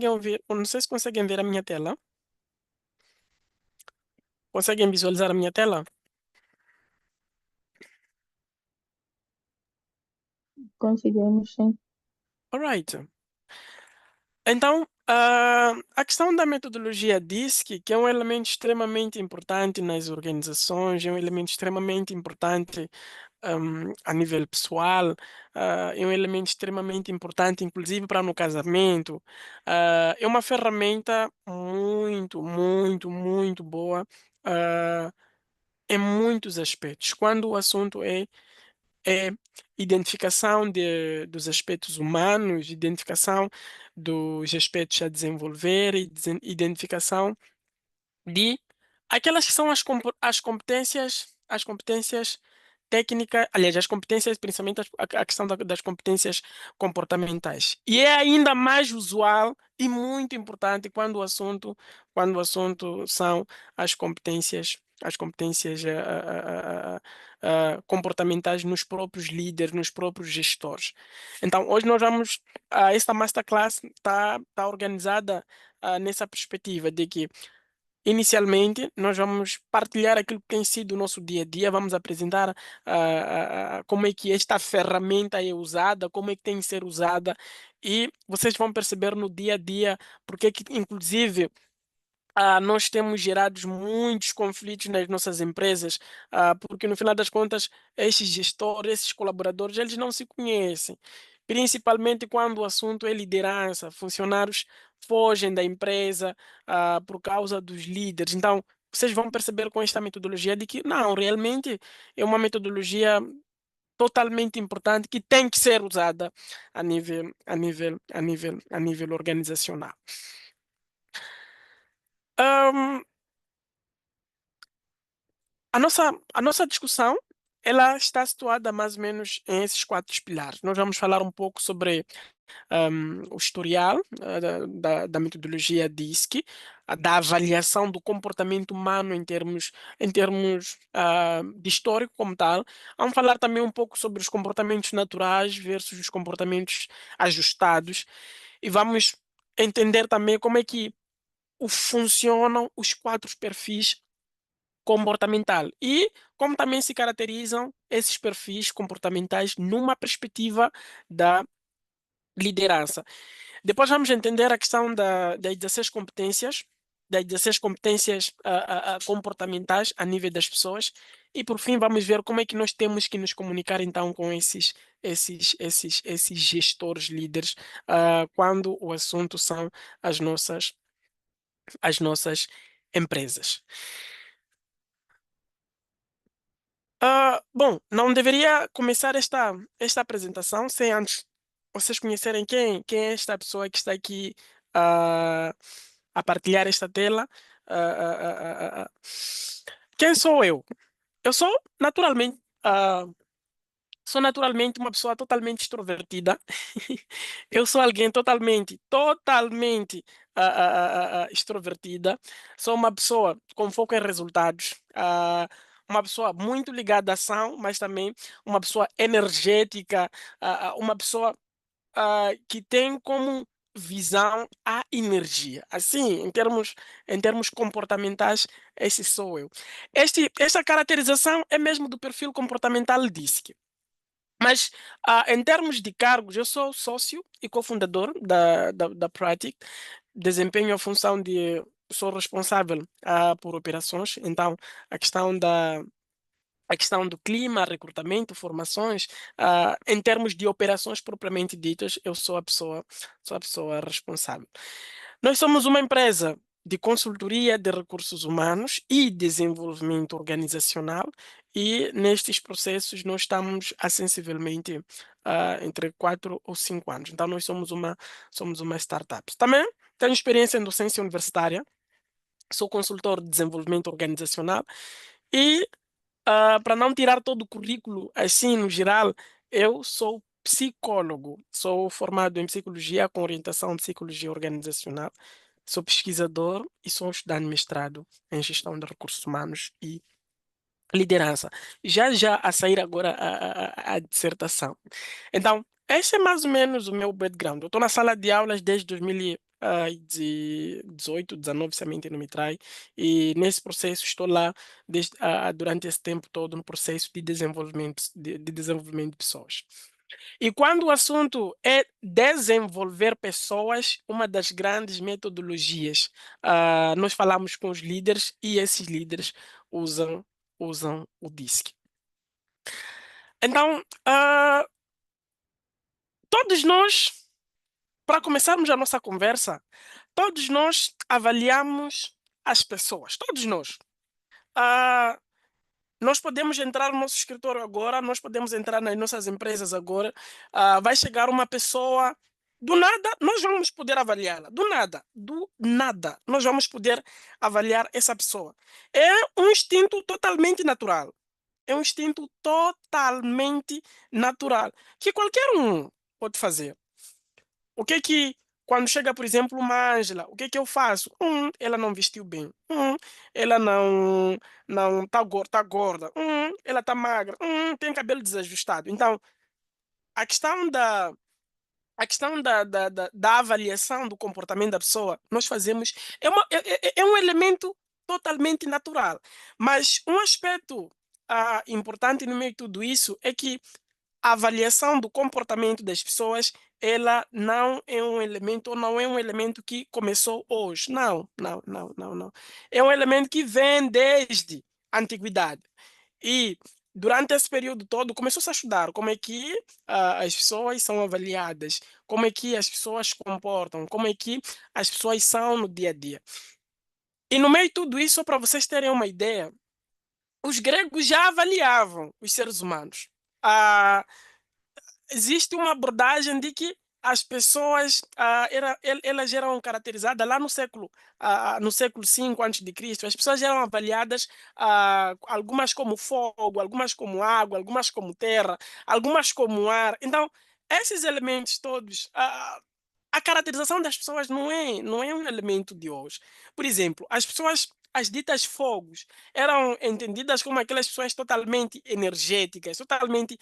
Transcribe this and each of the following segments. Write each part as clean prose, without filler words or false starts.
Ouvir, eu não sei se conseguem ver a minha tela. Conseguem visualizar a minha tela? Conseguimos, sim. Alright. Então, a questão da metodologia DISC, que é um elemento extremamente importante nas organizações, é um elemento extremamente importante a nível pessoal, é um elemento extremamente importante, inclusive para no casamento. É uma ferramenta muito, muito, muito boa ah, em muitos aspectos. Quando o assunto é identificação dos aspectos humanos, identificação dos aspectos a desenvolver e identificação de aquelas que são as competências técnicas, aliás, as competências, principalmente a questão das competências comportamentais. E é ainda mais usual e muito importante quando o assunto são as competências comportamentais nos próprios líderes, nos próprios gestores. Então, hoje nós vamos, esta masterclass está organizada nessa perspectiva de que inicialmente, nós vamos partilhar aquilo que tem sido o nosso dia a dia, vamos apresentar como é que esta ferramenta é usada, como é que tem que ser usada, e vocês vão perceber no dia a dia porque que, inclusive, nós temos gerado muitos conflitos nas nossas empresas, porque no final das contas, esses gestores, esses colaboradores, eles não se conhecem. Principalmente quando o assunto é liderança, funcionários fogem da empresa, por causa dos líderes. Então, vocês vão perceber com esta metodologia de que não, realmente é uma metodologia totalmente importante que tem que ser usada a nível organizacional. A nossa discussão, ela está situada mais ou menos em esses quatro pilares. Nós vamos falar um pouco sobre o historial da metodologia DISC, da avaliação do comportamento humano em termos de histórico como tal. Vamos falar também um pouco sobre os comportamentos naturais versus os comportamentos ajustados. E vamos entender também como é que funcionam os quatro perfis comportamental e como também se caracterizam esses perfis comportamentais numa perspectiva da liderança. Depois vamos entender a questão das 16 competências comportamentais a nível das pessoas e por fim vamos ver como é que nós temos que nos comunicar então com esses gestores líderes quando o assunto são as nossas empresas. Bom, não deveria começar esta apresentação sem antes vocês conhecerem quem é esta pessoa que está aqui ah, a partilhar esta tela. Quem sou eu? Eu naturalmente, sou naturalmente uma pessoa totalmente extrovertida. Eu sou alguém totalmente extrovertida. Sou uma pessoa com foco em resultados. Uma pessoa muito ligada à ação, mas também uma pessoa energética, uma pessoa que tem como visão a energia. Assim, em termos comportamentais, esse sou eu. Esta caracterização é mesmo do perfil comportamental DISC. Mas, em termos de cargos, eu sou sócio e cofundador da Pratic, desempenho a função de sou responsável por operações, então a questão do clima, recrutamento, formações, em termos de operações propriamente ditas, eu sou a pessoa responsável. Nós somos uma empresa de consultoria de recursos humanos e desenvolvimento organizacional, e nestes processos nós estamos há sensivelmente entre 4 ou 5 anos. Então, nós somos uma startup. Também tenho experiência em docência universitária, sou consultor de desenvolvimento organizacional e para não tirar todo o currículo assim no geral, eu sou psicólogo, sou formado em psicologia com orientação em psicologia organizacional, sou pesquisador e sou estudante de mestrado em gestão de recursos humanos e liderança. Já já a sair agora a dissertação. Então, esse é mais ou menos o meu background. Eu estou na sala de aulas desde 2000 de 18, 19, se a mente não me trai, e nesse processo estou lá durante esse tempo todo no processo de desenvolvimento de pessoas. E quando o assunto é desenvolver pessoas, uma das grandes metodologias, nós falamos com os líderes e esses líderes usam usam o DISC. Então, todos nós, para começarmos a nossa conversa, todos nós avaliamos as pessoas, todos nós. Ah, Nós podemos entrar no nosso escritório agora, nós podemos entrar nas nossas empresas agora, vai chegar uma pessoa, do nada, nós vamos poder avaliá-la. Do nada, nós vamos poder avaliar essa pessoa. É um instinto totalmente natural. É um instinto totalmente natural, que qualquer um pode fazer. O que é que, quando chega, por exemplo, uma Ângela, o que é que eu faço? Ela não vestiu bem. Ela não tá gorda. Ela tá magra. Tem cabelo desajustado. Então, a questão da avaliação do comportamento da pessoa, nós fazemos, é um elemento totalmente natural. Mas um aspecto importante no meio de tudo isso é que a avaliação do comportamento das pessoas, ela não é um elemento, ou não é um elemento que começou hoje. Não, não, não, não, não. É um elemento que vem desde a antiguidade. E durante esse período todo começou-se a estudar como é que as pessoas são avaliadas, como é que as pessoas se comportam, como é que as pessoas são no dia a dia. E no meio de tudo isso, só para vocês terem uma ideia, os gregos já avaliavam os seres humanos. Ah, Existe uma abordagem de que as pessoas, elas eram caracterizadas lá no século V antes de Cristo, as pessoas eram avaliadas, algumas como fogo, algumas como água, algumas como terra, algumas como ar. Então, esses elementos todos, a caracterização das pessoas não é um elemento de hoje. Por exemplo, as ditas fogos, eram entendidas como aquelas pessoas totalmente energéticas, totalmente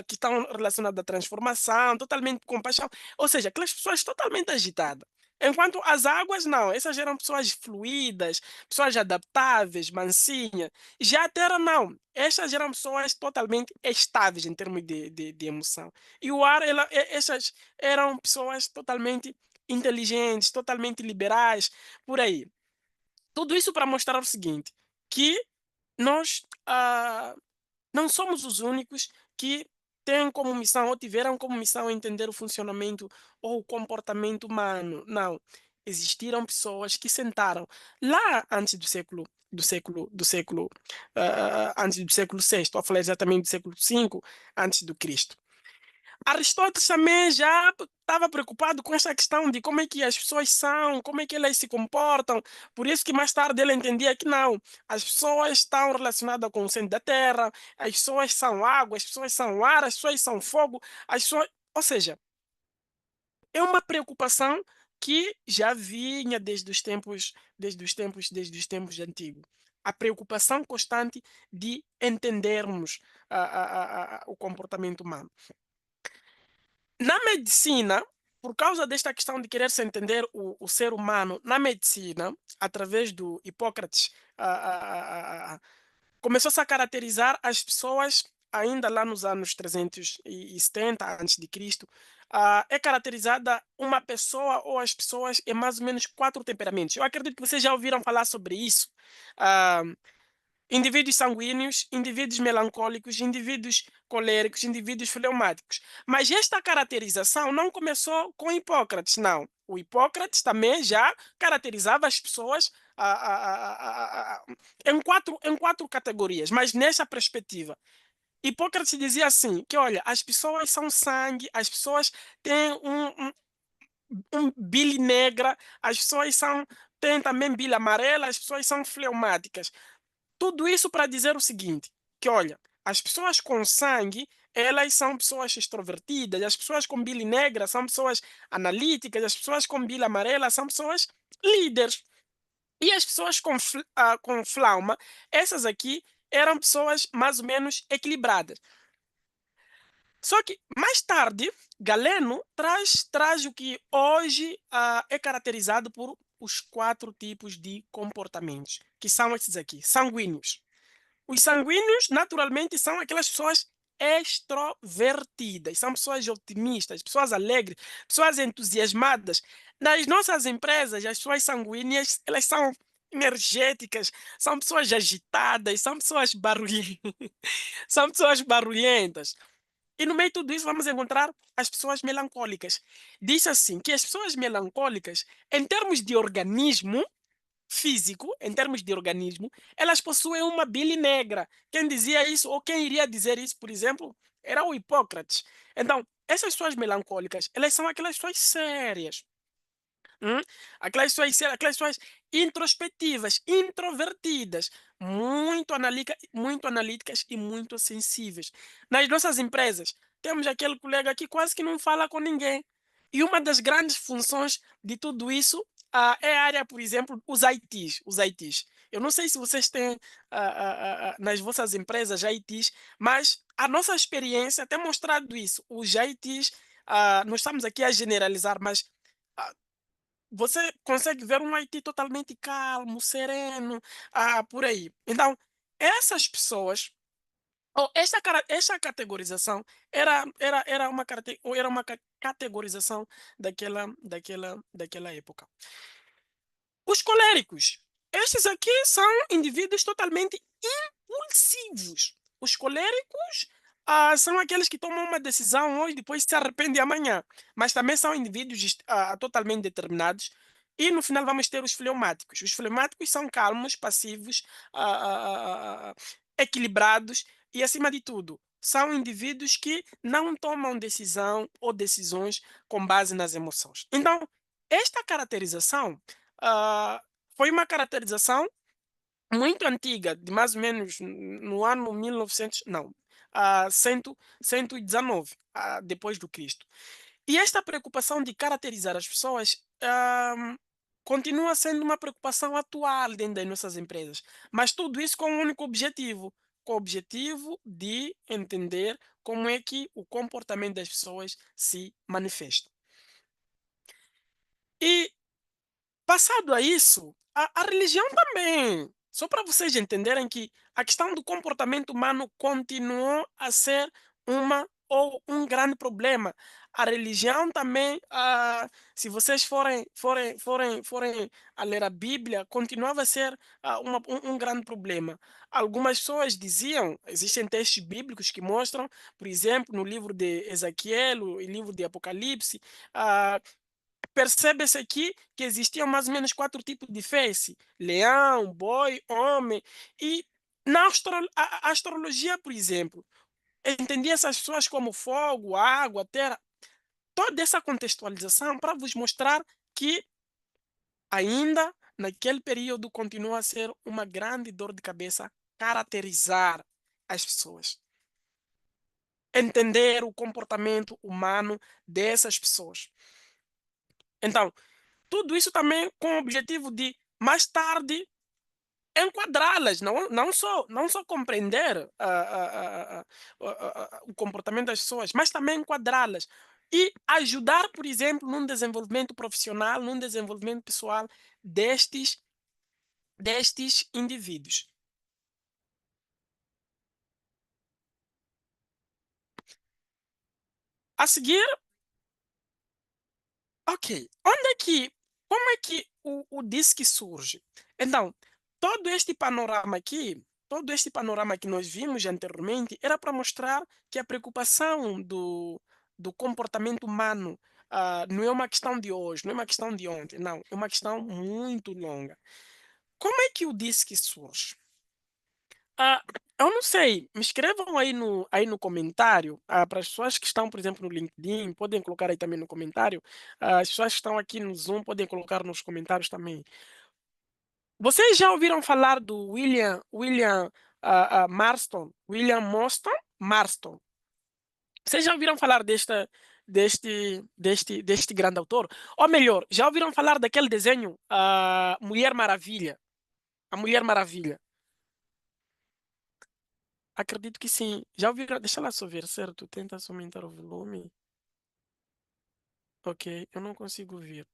que estão relacionadas à transformação, totalmente com paixão, ou seja, aquelas pessoas totalmente agitadas. Enquanto as águas, não, essas eram pessoas fluídas, pessoas adaptáveis, mansinhas. Já a terra, não, essas eram pessoas totalmente estáveis em termos de emoção. E o ar, essas eram pessoas totalmente inteligentes, totalmente liberais, por aí. Tudo isso para mostrar o seguinte, que nós não somos os únicos que têm como missão ou tiveram como missão entender o funcionamento ou o comportamento humano. Não. Existiram pessoas que sentaram lá antes antes do século VI, estou a falar exatamente do século V antes do Cristo. Aristóteles também já estava preocupado com essa questão de como é que as pessoas são, como é que elas se comportam. Por isso que mais tarde ele entendia que não, as pessoas estão relacionadas com o centro da Terra, as pessoas são água, as pessoas são ar, as pessoas são fogo, as pessoas... Ou seja, é uma preocupação que já vinha desde os tempos antigos. A preocupação constante de entendermos o comportamento humano. Na medicina, por causa desta questão de querer se entender o ser humano, na medicina, através do Hipócrates, começou-se a caracterizar as pessoas, ainda lá nos anos 370 a.C., é caracterizada uma pessoa ou as pessoas em mais ou menos quatro temperamentos. Eu acredito que vocês já ouviram falar sobre isso. Ah, Indivíduos sanguíneos, indivíduos melancólicos, indivíduos coléricos, indivíduos fleumáticos. Mas esta caracterização não começou com Hipócrates, não. O Hipócrates também já caracterizava as pessoas em quatro categorias, mas nessa perspectiva. Hipócrates dizia assim, que olha, as pessoas são sangue, as pessoas têm um bile negra, as pessoas têm também bile amarela, as pessoas são fleumáticas. Tudo isso para dizer o seguinte, que olha, as pessoas com sangue, elas são pessoas extrovertidas, as pessoas com bile negra são pessoas analíticas, as pessoas com bile amarela são pessoas líderes. E as pessoas com flauma, essas aqui eram pessoas mais ou menos equilibradas. Só que, mais tarde, Galeno traz o que hoje é caracterizado por os quatro tipos de comportamentos, que são esses aqui, sanguíneos. Os sanguíneos, naturalmente, são aquelas pessoas extrovertidas, são pessoas otimistas, pessoas alegres, pessoas entusiasmadas. Nas nossas empresas, as pessoas sanguíneas, elas são energéticas, são pessoas agitadas, são pessoas barulhentas, são pessoas barulhentas. E no meio de tudo isso, vamos encontrar as pessoas melancólicas. Diz assim que as pessoas melancólicas, em termos de organismo, físico, em termos de organismo, elas possuem uma bile negra. Quem dizia isso, ou quem iria dizer isso, por exemplo, era o Hipócrates. Então, essas pessoas melancólicas, elas são aquelas pessoas sérias. Hum? Aquelas pessoas introspectivas, introvertidas, muito analíticas e muito sensíveis. Nas nossas empresas, temos aquele colega que quase que não fala com ninguém. E uma das grandes funções de tudo isso é a área, por exemplo, os ITs. Os ITs. Eu não sei se vocês têm nas vossas empresas ITs, mas a nossa experiência tem mostrado isso. Os ITs, nós estamos aqui a generalizar, mas ah, você consegue ver um Haiti totalmente calmo, sereno, por aí. Então, essas pessoas, ou esta categorização era uma categorização daquela época. Os coléricos. Estes aqui são indivíduos totalmente impulsivos. Os coléricos são aqueles que tomam uma decisão hoje, depois se arrependem amanhã. Mas também são indivíduos totalmente determinados. E no final vamos ter os fleumáticos. Os fleumáticos são calmos, passivos, equilibrados e, acima de tudo, são indivíduos que não tomam decisão ou decisões com base nas emoções. Então, esta caracterização foi uma caracterização muito antiga, de mais ou menos no ano 1900, não, 119 depois do Cristo. E esta preocupação de caracterizar as pessoas continua sendo uma preocupação atual dentro das nossas empresas, mas tudo isso com um único objetivo, com o objetivo de entender como é que o comportamento das pessoas se manifesta. E passado a isso, a religião também. Só para vocês entenderem que a questão do comportamento humano continuou a ser um grande problema. A religião também, se vocês forem a ler a Bíblia, continuava a ser um grande problema. Algumas pessoas diziam, existem textos bíblicos que mostram, por exemplo, no livro de Ezequiel e livro de Apocalipse, ah, percebe-se aqui que existiam mais ou menos quatro tipos de feice: leão, boi, homem. E a astrologia, por exemplo, entendia essas pessoas como fogo, água, terra. Toda essa contextualização para vos mostrar que ainda naquele período continua a ser uma grande dor de cabeça caracterizar as pessoas, entender o comportamento humano dessas pessoas. Então, tudo isso também com o objetivo de, mais tarde, enquadrá-las, não só compreender o comportamento das pessoas, mas também enquadrá-las e ajudar, por exemplo, num desenvolvimento profissional, num desenvolvimento pessoal destes indivíduos. A seguir, ok, como é que o DISC surge? Então, todo este panorama aqui, todo este panorama que nós vimos anteriormente, era para mostrar que a preocupação do comportamento humano não é uma questão de hoje, não é uma questão de ontem, não, é uma questão muito longa. Como é que o DISC surge? Ah, eu não sei, me escrevam aí no comentário, para as pessoas que estão, por exemplo, no LinkedIn, podem colocar aí também no comentário, as pessoas que estão aqui no Zoom podem colocar nos comentários também. Vocês já ouviram falar do William Marston? William Moston? Marston. Vocês já ouviram falar deste grande autor? Ou melhor, já ouviram falar daquele desenho, Mulher Maravilha? A Mulher Maravilha. Acredito que sim. Já ouviram? Deixa lá só ver, certo? Tenta só aumentar o volume. Ok, eu não consigo ver.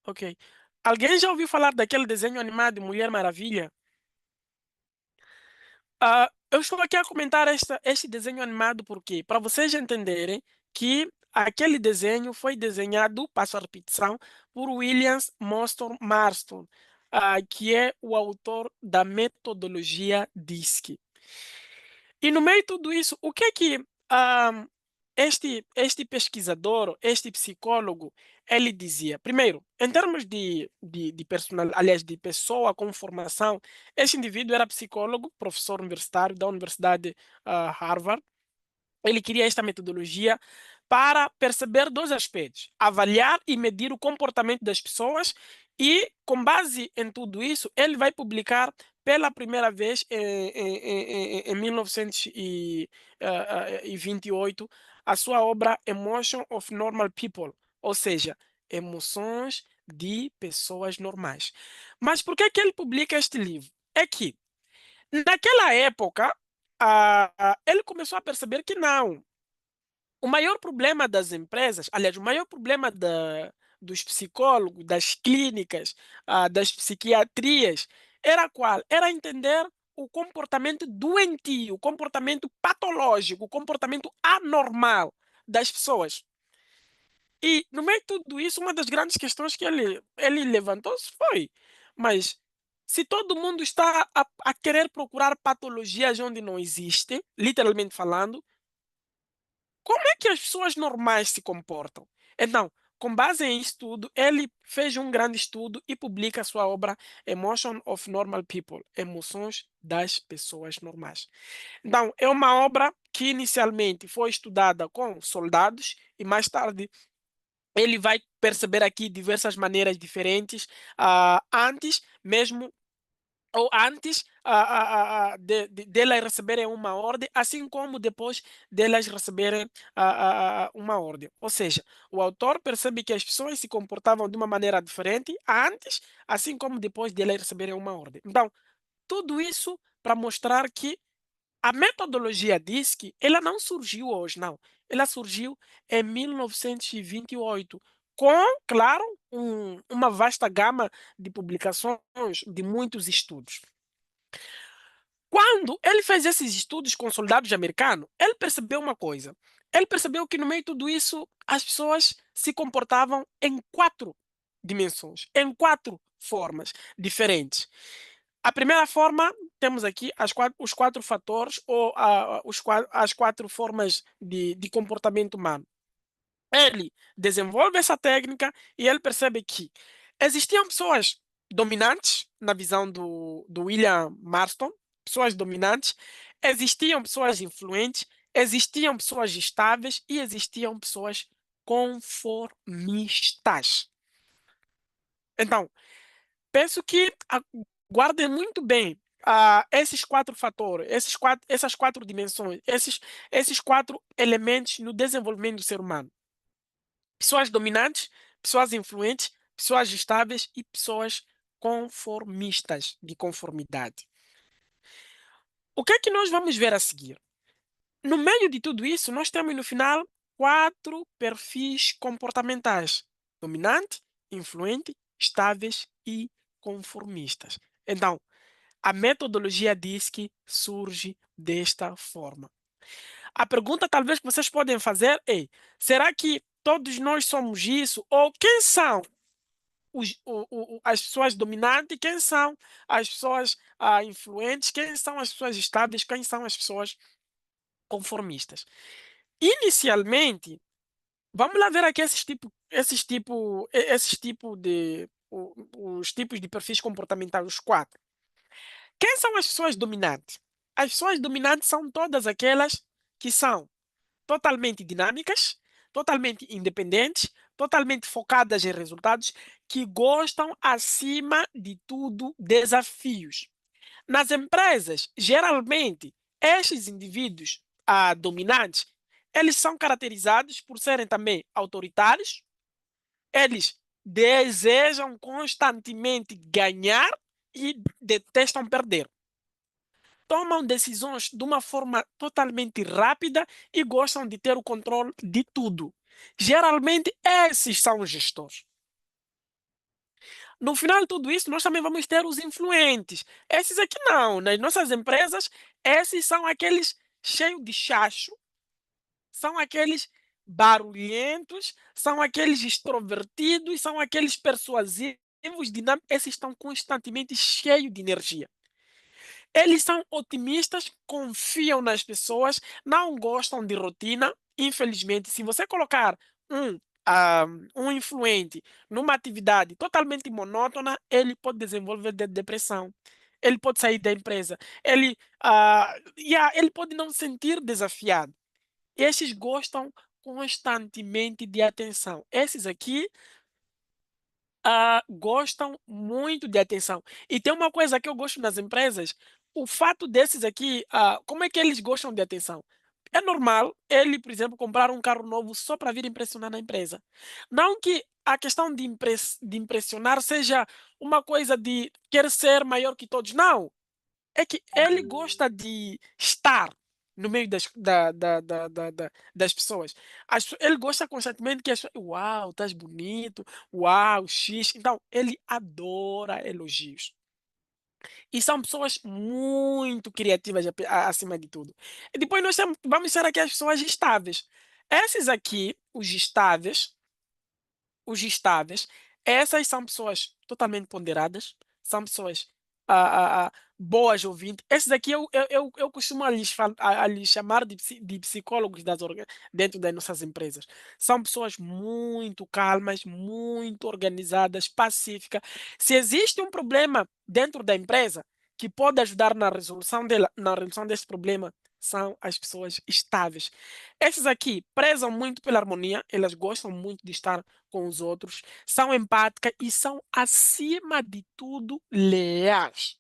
Ok. Alguém já ouviu falar daquele desenho animado Mulher Maravilha? Eu estou aqui a comentar este desenho animado porque, para vocês entenderem que aquele desenho foi desenhado, passo a repetição, por Williams Monston Marston, que é o autor da metodologia DISC. E no meio de tudo isso, o que é que este pesquisador, este psicólogo, ele dizia? Primeiro, em termos de personal, aliás, de pessoa com formação, este indivíduo era psicólogo, professor universitário da Universidade Harvard. Ele cria esta metodologia para perceber dois aspectos: avaliar e medir o comportamento das pessoas, e, com base em tudo isso, ele vai publicar pela primeira vez em 1928 a sua obra Emotion of Normal People, ou seja, emoções de pessoas normais. Mas por que que ele publica este livro? É que, naquela época, ele começou a perceber que não. O maior problema das empresas, aliás, o maior problema dos psicólogos, das clínicas, das psiquiatrias, era qual? Era entender o comportamento doentio, o comportamento patológico, o comportamento anormal das pessoas. E, no meio de tudo isso, uma das grandes questões que ele levantou-se foi: mas se todo mundo está a querer procurar patologias onde não existem, literalmente falando, como é que as pessoas normais se comportam? Então, com base em estudo, ele fez um grande estudo e publica a sua obra Emotion of Normal People, Emoções das Pessoas Normais. Então, é uma obra que inicialmente foi estudada com soldados e mais tarde ele vai perceber aqui diversas maneiras diferentes, antes mesmo ou antes delas receberem uma ordem, assim como depois delas receberem uma ordem. Ou seja, o autor percebe que as pessoas se comportavam de uma maneira diferente antes, assim como depois delas receberem uma ordem. Então, tudo isso para mostrar que a metodologia DISC, ela não surgiu hoje, não. Ela surgiu em 1928, com, claro, uma vasta gama de publicações, de muitos estudos. Quando ele fez esses estudos com soldados americanos, ele percebeu uma coisa. Ele percebeu que, no meio de tudo isso, as pessoas se comportavam em quatro dimensões, em quatro formas diferentes. A primeira forma, temos aqui os quatro fatores ou as quatro formas de comportamento humano. Ele desenvolve essa técnica e ele percebe que existiam pessoas dominantes, na visão do William Marston, pessoas dominantes, existiam pessoas influentes, existiam pessoas estáveis e existiam pessoas conformistas. Então, penso que guardem muito bem esses quatro fatores, essas quatro dimensões, esses quatro elementos no desenvolvimento do ser humano: pessoas dominantes, pessoas influentes, pessoas estáveis e pessoas conformistas, de conformidade. O que é que nós vamos ver a seguir? No meio de tudo isso, nós temos no final quatro perfis comportamentais: dominante, influente, estáveis e conformistas. Então, a metodologia diz que surge desta forma. A pergunta talvez que vocês podem fazer é: será que todos nós somos isso? Ou quem são as pessoas dominantes? Quem são as pessoas influentes? Quem são as pessoas estáveis? Quem são as pessoas conformistas? Inicialmente, vamos lá ver aqui os tipos de perfis comportamentais, os quatro. Quem são as pessoas dominantes? As pessoas dominantes são todas aquelas que são totalmente dinâmicas, totalmente independentes, totalmente focadas em resultados, que gostam, acima de tudo, desafios. Nas empresas, geralmente, estes indivíduos dominantes, eles são caracterizados por serem também autoritários, eles desejam constantemente ganhar e detestam perder. tomam decisões de uma forma totalmente rápida e gostam de ter o controle de tudo. Geralmente, esses são os gestores. No final de tudo isso, nós também vamos ter os influentes. Esses aqui não, nas nossas empresas, esses são aqueles cheios de chacho, são aqueles barulhentos, são aqueles extrovertidos, são aqueles persuasivos, dinâmicos, esses estão constantemente cheios de energia. Eles são otimistas, confiam nas pessoas, não gostam de rotina. Infelizmente, se você colocar um, um influente numa atividade totalmente monótona, ele pode desenvolver depressão. Ele pode sair da empresa. Ele pode não se sentir desafiado. Esses gostam constantemente de atenção. Esses aqui gostam muito de atenção. E tem uma coisa que eu gosto nas empresas, o fato desses aqui, como é que eles gostam de atenção? É normal ele, por exemplo, comprar um carro novo só para vir impressionar na empresa. Não que a questão de impressionar seja uma coisa de querer ser maior que todos, não. É que ele gosta de estar no meio das pessoas. Ele gosta constantemente que as pessoas, uau, estás bonito, uau, X. Então, ele adora elogios. E são pessoas muito criativas, acima de tudo. E depois vamos ter aqui as pessoas estáveis. Esses aqui, os estáveis, essas são pessoas totalmente ponderadas, são pessoas boas ouvintes. Esses aqui eu costumo lhes chamar de psicólogos dentro das nossas empresas. São pessoas muito calmas, muito organizadas, pacíficas. Se existe um problema dentro da empresa que pode ajudar na resolução desse problema, são as pessoas estáveis. Esses aqui prezam muito pela harmonia, elas gostam muito de estar com os outros, são empáticas e são, acima de tudo, leais.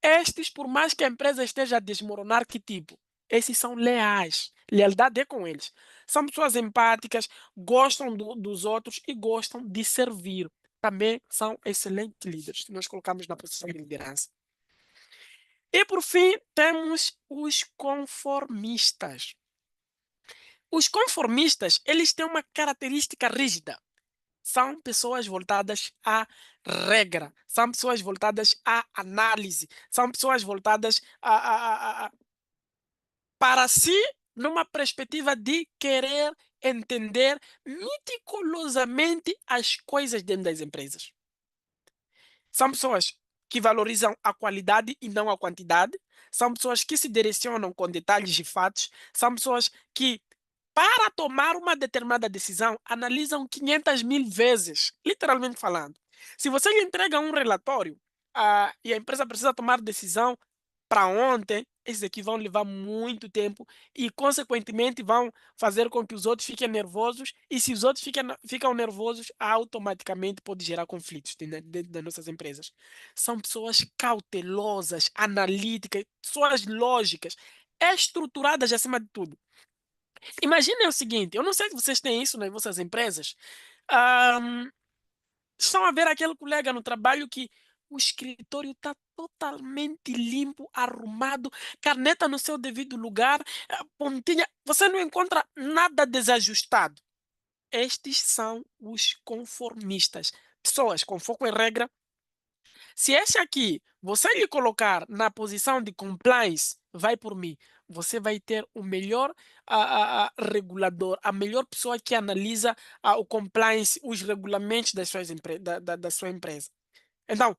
Estes, por mais que a empresa esteja a desmoronar, que tipo? Esses são leais. Lealdade é com eles. São pessoas empáticas, gostam dos outros e gostam de servir. Também são excelentes líderes, se nós colocamos na posição de liderança. E por fim, temos os conformistas. Os conformistas, eles têm uma característica rígida. São pessoas voltadas à regra, são pessoas voltadas à análise, são pessoas voltadas para si, numa perspectiva de querer entender meticulosamente as coisas dentro das empresas. São pessoas que valorizam a qualidade e não a quantidade. São pessoas que se direcionam com detalhes e fatos. São pessoas que, para tomar uma determinada decisão, analisam 500 mil vezes, literalmente falando. Se você lhe entrega um relatório, e a empresa precisa tomar decisão para ontem, esses aqui vão levar muito tempo e, consequentemente, vão fazer com que os outros fiquem nervosos. E se os outros ficam nervosos, automaticamente pode gerar conflitos dentro das nossas empresas. São pessoas cautelosas, analíticas, pessoas lógicas, estruturadas acima de tudo. Imaginem o seguinte, eu não sei se vocês têm isso nas vossas empresas. Ahm, Estão a ver aquele colega no trabalho que o escritório está totalmente limpo, arrumado, caneta no seu devido lugar, pontinha. Você não encontra nada desajustado. Estes são os conformistas. Pessoas com foco em regra. Se este aqui você lhe colocar na posição de compliance, vai por mim. Você vai ter o melhor regulador, a melhor pessoa que analisa o compliance, os regulamentos da sua empresa. Então,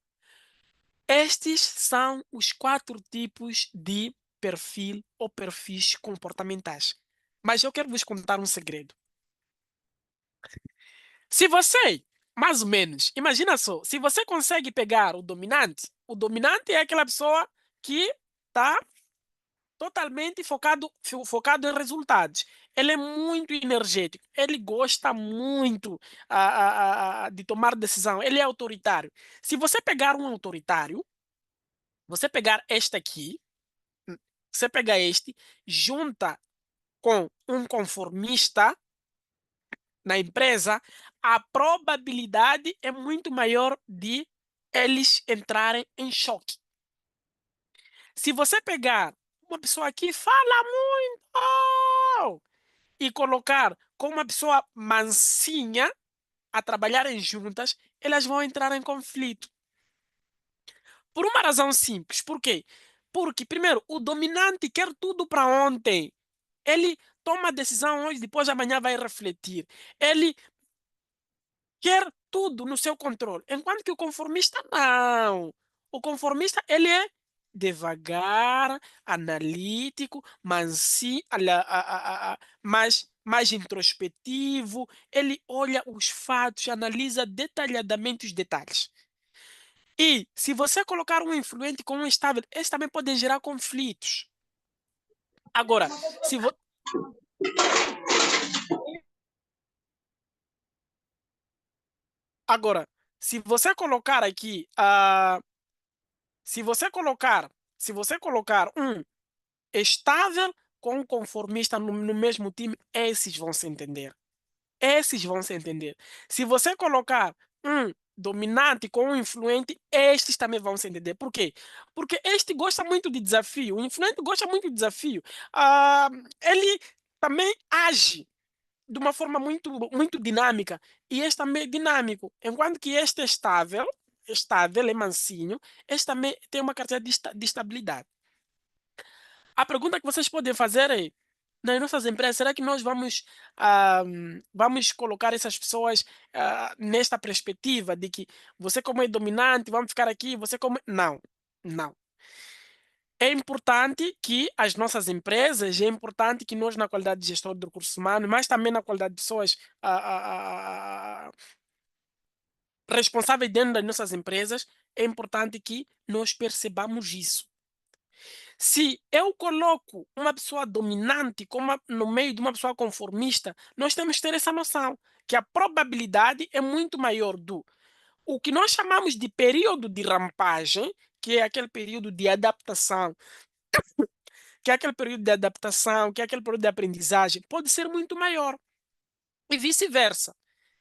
estes são os 4 tipos de perfil ou perfis comportamentais. Mas eu quero vos contar um segredo. Se você, mais ou menos, imagina só, se você consegue pegar o dominante é aquela pessoa que está totalmente focado em resultados. Ele é muito energético, ele gosta muito de tomar decisão, ele é autoritário. Se você pegar um autoritário, você pegar este aqui, hum, você pegar este, junta com um conformista na empresa, a probabilidade é muito maior de eles entrarem em choque. Se você pegar uma pessoa que fala muito e colocar com uma pessoa mansinha a trabalharem juntas, elas vão entrar em conflito. Por uma razão simples. Por quê? Porque, primeiro, o dominante quer tudo para ontem. Ele toma a decisão hoje, depois amanhã vai refletir. Ele quer tudo no seu controle, enquanto que o conformista não. O conformista ele é devagar, analítico, mansi, mais introspectivo. Ele olha os fatos, analisa detalhadamente os detalhes. E se você colocar um influente com um estável, esse também pode gerar conflitos. Agora, se, vo- agora, se você colocar aqui, se você colocar, se você colocar um estável com um conformista no mesmo time, esses vão se entender. Esses vão se entender. Se você colocar um dominante com um influente, estes também vão se entender. Por quê? Porque este gosta muito de desafio, o influente gosta muito de desafio. Ah, ele também age de uma forma muito dinâmica e este também é dinâmico. Enquanto que este é estável, é mansinho, este também tem uma característica de estabilidade. A pergunta que vocês podem fazer é, nas nossas empresas, será que nós vamos colocar essas pessoas nesta perspectiva de que você como é dominante, vamos ficar aqui, você como... Não, não. É importante que as nossas empresas, é importante que nós na qualidade de gestor de recursos humanos, mas também na qualidade de pessoas responsáveis dentro das nossas empresas, é importante que nós percebamos isso. Se eu coloco uma pessoa dominante no meio de uma pessoa conformista, nós temos que ter essa noção que a probabilidade é muito maior do o que nós chamamos de período de rampagem, que é aquele período de adaptação, que é aquele período de adaptação, que é aquele período de aprendizagem, pode ser muito maior e vice-versa.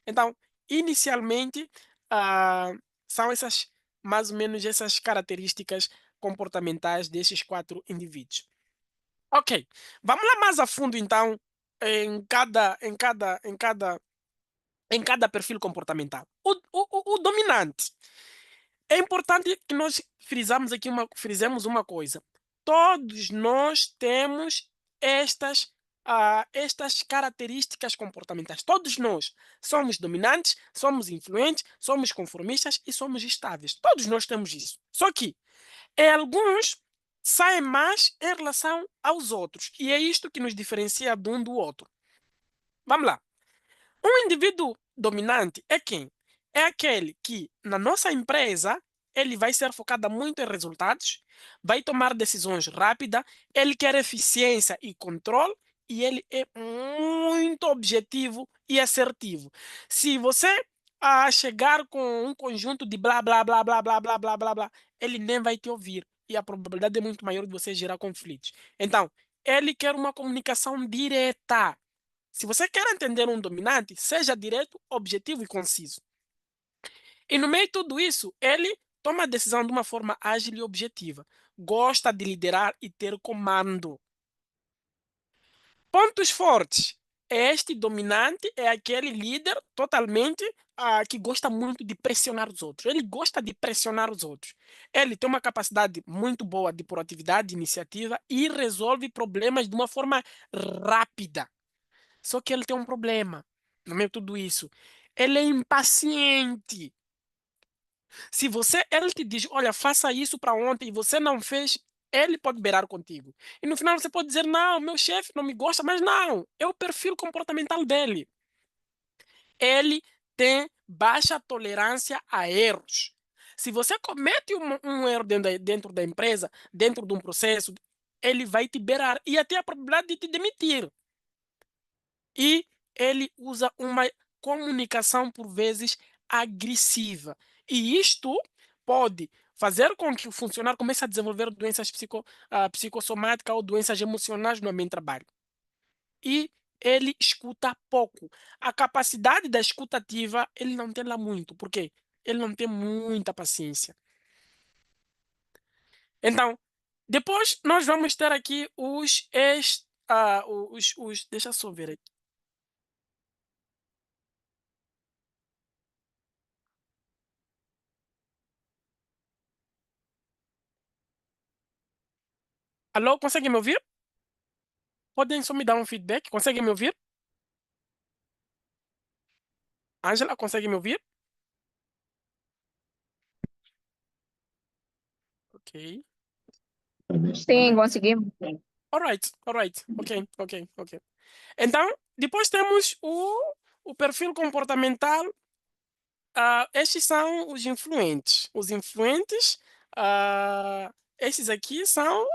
Então, inicialmente, ah, são essas mais ou menos essas características comportamentais desses quatro indivíduos. Ok, vamos lá mais a fundo então em cada perfil comportamental. O dominante. É importante que nós frisemos uma coisa. Todos nós temos estas características comportamentais. Todos nós somos dominantes, somos influentes, somos conformistas e somos estáveis. Todos nós temos isso. Só que alguns saem mais em relação aos outros. E é isto que nos diferencia de um do outro. Vamos lá. Um indivíduo dominante é quem? É aquele que, na nossa empresa, ele vai ser focado muito em resultados, vai tomar decisões rápidas, ele quer eficiência e controle, e ele é muito objetivo e assertivo. Se você chegar com um conjunto de blá blá blá blá blá blá blá blá blá, ele nem vai te ouvir. E a probabilidade é muito maior de você gerar conflitos. Então, ele quer uma comunicação direta. Se você quer entender um dominante, seja direto, objetivo e conciso. E no meio de tudo isso, ele toma a decisão de uma forma ágil e objetiva. Gosta de liderar e ter comando. Pontos fortes. Este dominante é aquele líder totalmente que gosta muito de pressionar os outros. Ele gosta de pressionar os outros. Ele tem uma capacidade muito boa de proatividade, de iniciativa e resolve problemas de uma forma rápida. Só que ele tem um problema no meio de tudo isso. Ele é impaciente. Se ele te diz, olha, faça isso para ontem e você não fez, ele pode beirar contigo. E no final você pode dizer, não, meu chefe não me gosta, mas não, é o perfil comportamental dele. Ele tem baixa tolerância a erros. Se você comete um erro dentro da empresa, dentro de um processo, ele vai te beirar e até a probabilidade de te demitir. E ele usa uma comunicação, por vezes, agressiva. E isto pode fazer com que o funcionário comece a desenvolver doenças psicossomáticas ou doenças emocionais no ambiente de trabalho. E ele escuta pouco. A capacidade da escutativa, ele não tem lá muito. Por quê? Ele não tem muita paciência. Então, Depois nós vamos ter aqui os deixa eu só ver aqui. Alô, consegue me ouvir? Podem só me dar um feedback? Consegue me ouvir? Ângela, consegue me ouvir? Ok. Sim, conseguimos. Alright, alright. Ok, ok, ok. Então, depois temos o perfil comportamental. Estes são os influentes. Os influentes, estes aqui são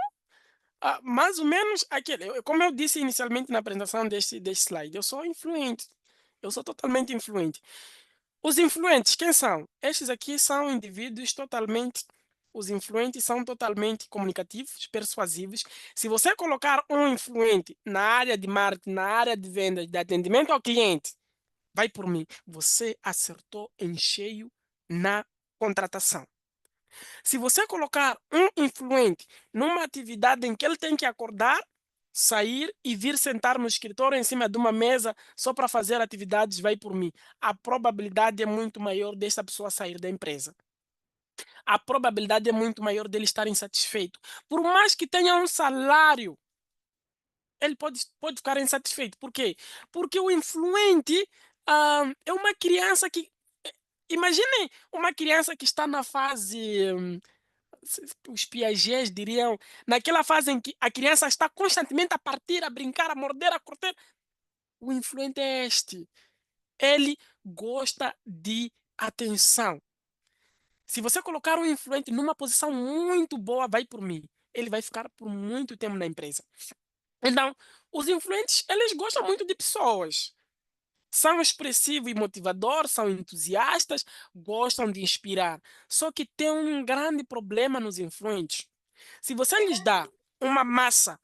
mais ou menos aquele. Como eu disse inicialmente na apresentação deste slide, eu sou influente. Eu sou totalmente influente. Os influentes, quem são? Estes aqui são indivíduos totalmente. Os influentes são totalmente comunicativos, persuasivos. Se você colocar um influente na área de marketing, na área de vendas, de atendimento ao cliente, vai por mim. Você acertou em cheio na contratação. Se você colocar um influente numa atividade em que ele tem que acordar, sair e vir sentar no escritório em cima de uma mesa só para fazer atividades, vai por mim. A probabilidade é muito maior dessa pessoa sair da empresa. A probabilidade é muito maior dele estar insatisfeito. Por mais que tenha um salário, ele pode ficar insatisfeito. Por quê? Porque o influente é uma criança que. Imagine uma criança que está na fase. Os Piagets diriam, naquela fase em que a criança está constantemente a partir, a brincar, a morder, a cortar. O influente é este. Ele gosta de atenção. Se você colocar um influente numa posição muito boa, vai por mim. Ele vai ficar por muito tempo na empresa. Então, os influentes, eles gostam muito de pessoas. São expressivos e motivadores, são entusiastas, gostam de inspirar. Só que tem um grande problema nos influentes. Se você lhes dá uma massa,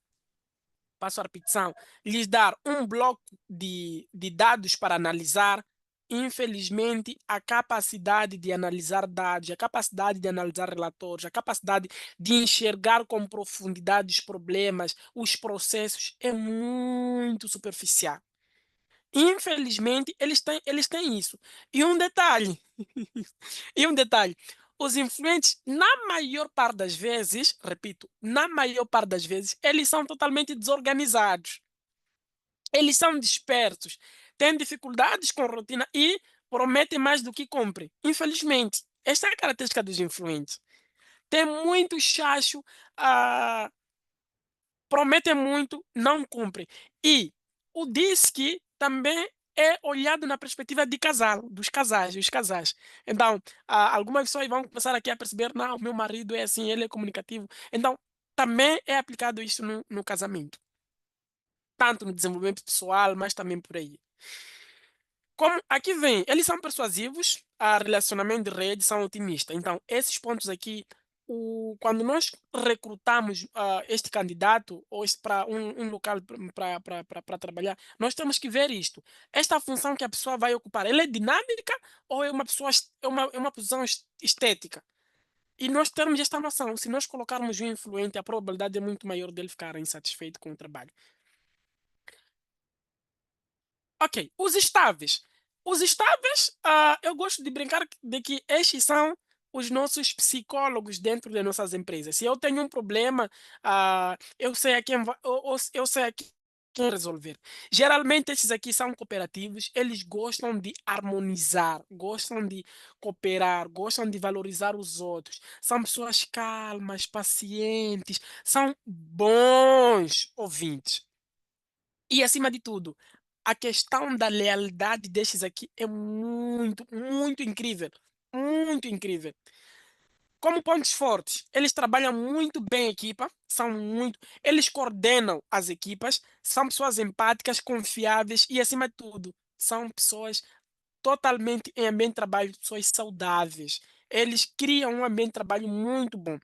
passo a repetição, lhes dar um bloco de dados para analisar, infelizmente a capacidade de analisar dados, a capacidade de analisar relatórios, a capacidade de enxergar com profundidade os problemas, os processos é muito superficial. Infelizmente, eles têm isso. E um detalhe, e um detalhe, os influentes, na maior parte das vezes, repito, na maior parte das vezes, eles são totalmente desorganizados. Eles são dispersos, têm dificuldades com rotina e prometem mais do que cumprem. Infelizmente, esta é a característica dos influentes. Tem muito chacho, ah, prometem muito, não cumprem. E o DISC também é olhado na perspectiva de casal, dos casais, os casais. Então, algumas pessoas vão começar aqui a perceber, não, meu marido é assim, ele é comunicativo. Então, também é aplicado isso no casamento. Tanto no desenvolvimento pessoal, mas também por aí. Como aqui vem, eles são persuasivos, a relacionamento de rede são otimistas. Então, esses pontos aqui, quando nós recrutamos este candidato ou para um local para trabalhar, nós temos que ver isto. Esta função que a pessoa vai ocupar, ela é dinâmica ou é uma pessoa é uma posição estética? E nós temos esta noção. Se nós colocarmos um influente, a probabilidade é muito maior dele ficar insatisfeito com o trabalho. Ok, os estáveis. Os estáveis, eu gosto de brincar de que estes são os nossos psicólogos dentro das nossas empresas. Se eu tenho um problema, eu sei a quem eu sei a quem resolver. Geralmente estes aqui são cooperativos, eles gostam de harmonizar, gostam de cooperar, gostam de valorizar os outros. São pessoas calmas, pacientes, são bons ouvintes. E acima de tudo, a questão da lealdade destes aqui é muito, muito incrível. Muito incrível. Como pontos fortes, eles trabalham muito bem em equipa, são muito. Eles coordenam as equipas, são pessoas empáticas, confiáveis e, acima de tudo, são pessoas totalmente em ambiente de trabalho, pessoas saudáveis. Eles criam um ambiente de trabalho muito bom.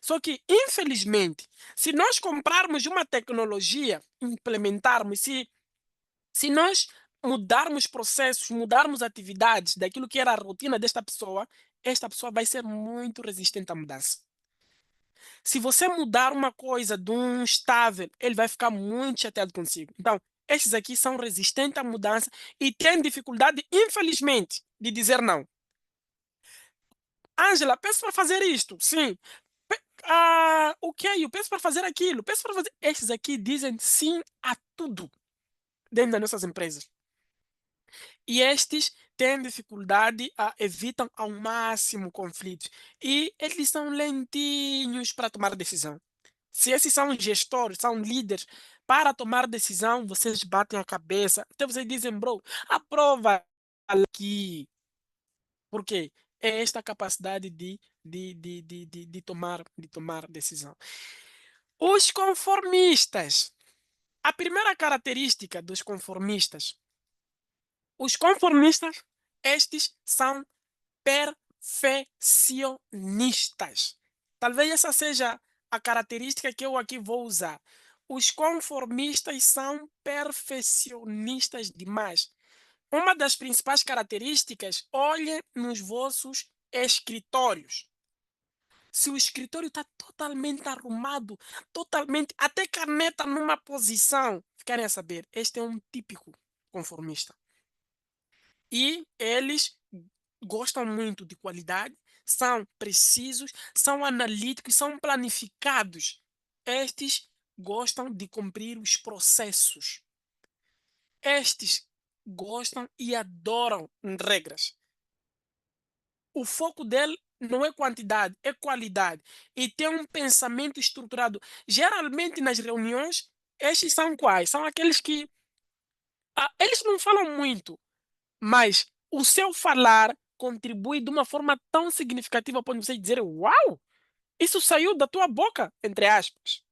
Só que, infelizmente, se nós comprarmos uma tecnologia, implementarmos, se nós mudarmos processos, mudarmos atividades daquilo que era a rotina desta pessoa, esta pessoa vai ser muito resistente à mudança. Se você mudar uma coisa de um estável, ele vai ficar muito chateado consigo. Então, estes aqui são resistentes à mudança e têm dificuldade, infelizmente, de dizer não. Ângela, peço para fazer isto. Sim. Ok, eu peço para fazer aquilo. Peço para fazer. Estes aqui dizem sim a tudo dentro das nossas empresas. E estes têm dificuldade, evitam ao máximo conflitos. E eles são lentinhos para tomar decisão. Se esses são gestores, são líderes, para tomar decisão, vocês batem a cabeça. Então vocês dizem, bro, aprova aqui. Por quê? É esta capacidade de tomar decisão. Os conformistas. A primeira característica dos conformistas. Os conformistas, estes são perfeccionistas. Talvez essa seja a característica que eu aqui vou usar. Os conformistas são perfeccionistas demais. Uma das principais características, olhem nos vossos escritórios. Se o escritório está totalmente arrumado, totalmente, até caneta numa posição, ficarem a saber, este é um típico conformista. E eles gostam muito de qualidade, são precisos, são analíticos, são planificados. Estes gostam de cumprir os processos. Estes gostam e adoram regras. O foco dele não é quantidade, é qualidade. E tem um pensamento estruturado. Geralmente nas reuniões, estes são quais? São aqueles que eles não falam muito, mas o seu falar contribui de uma forma tão significativa para você dizer: Uau! Isso saiu da tua boca, entre aspas.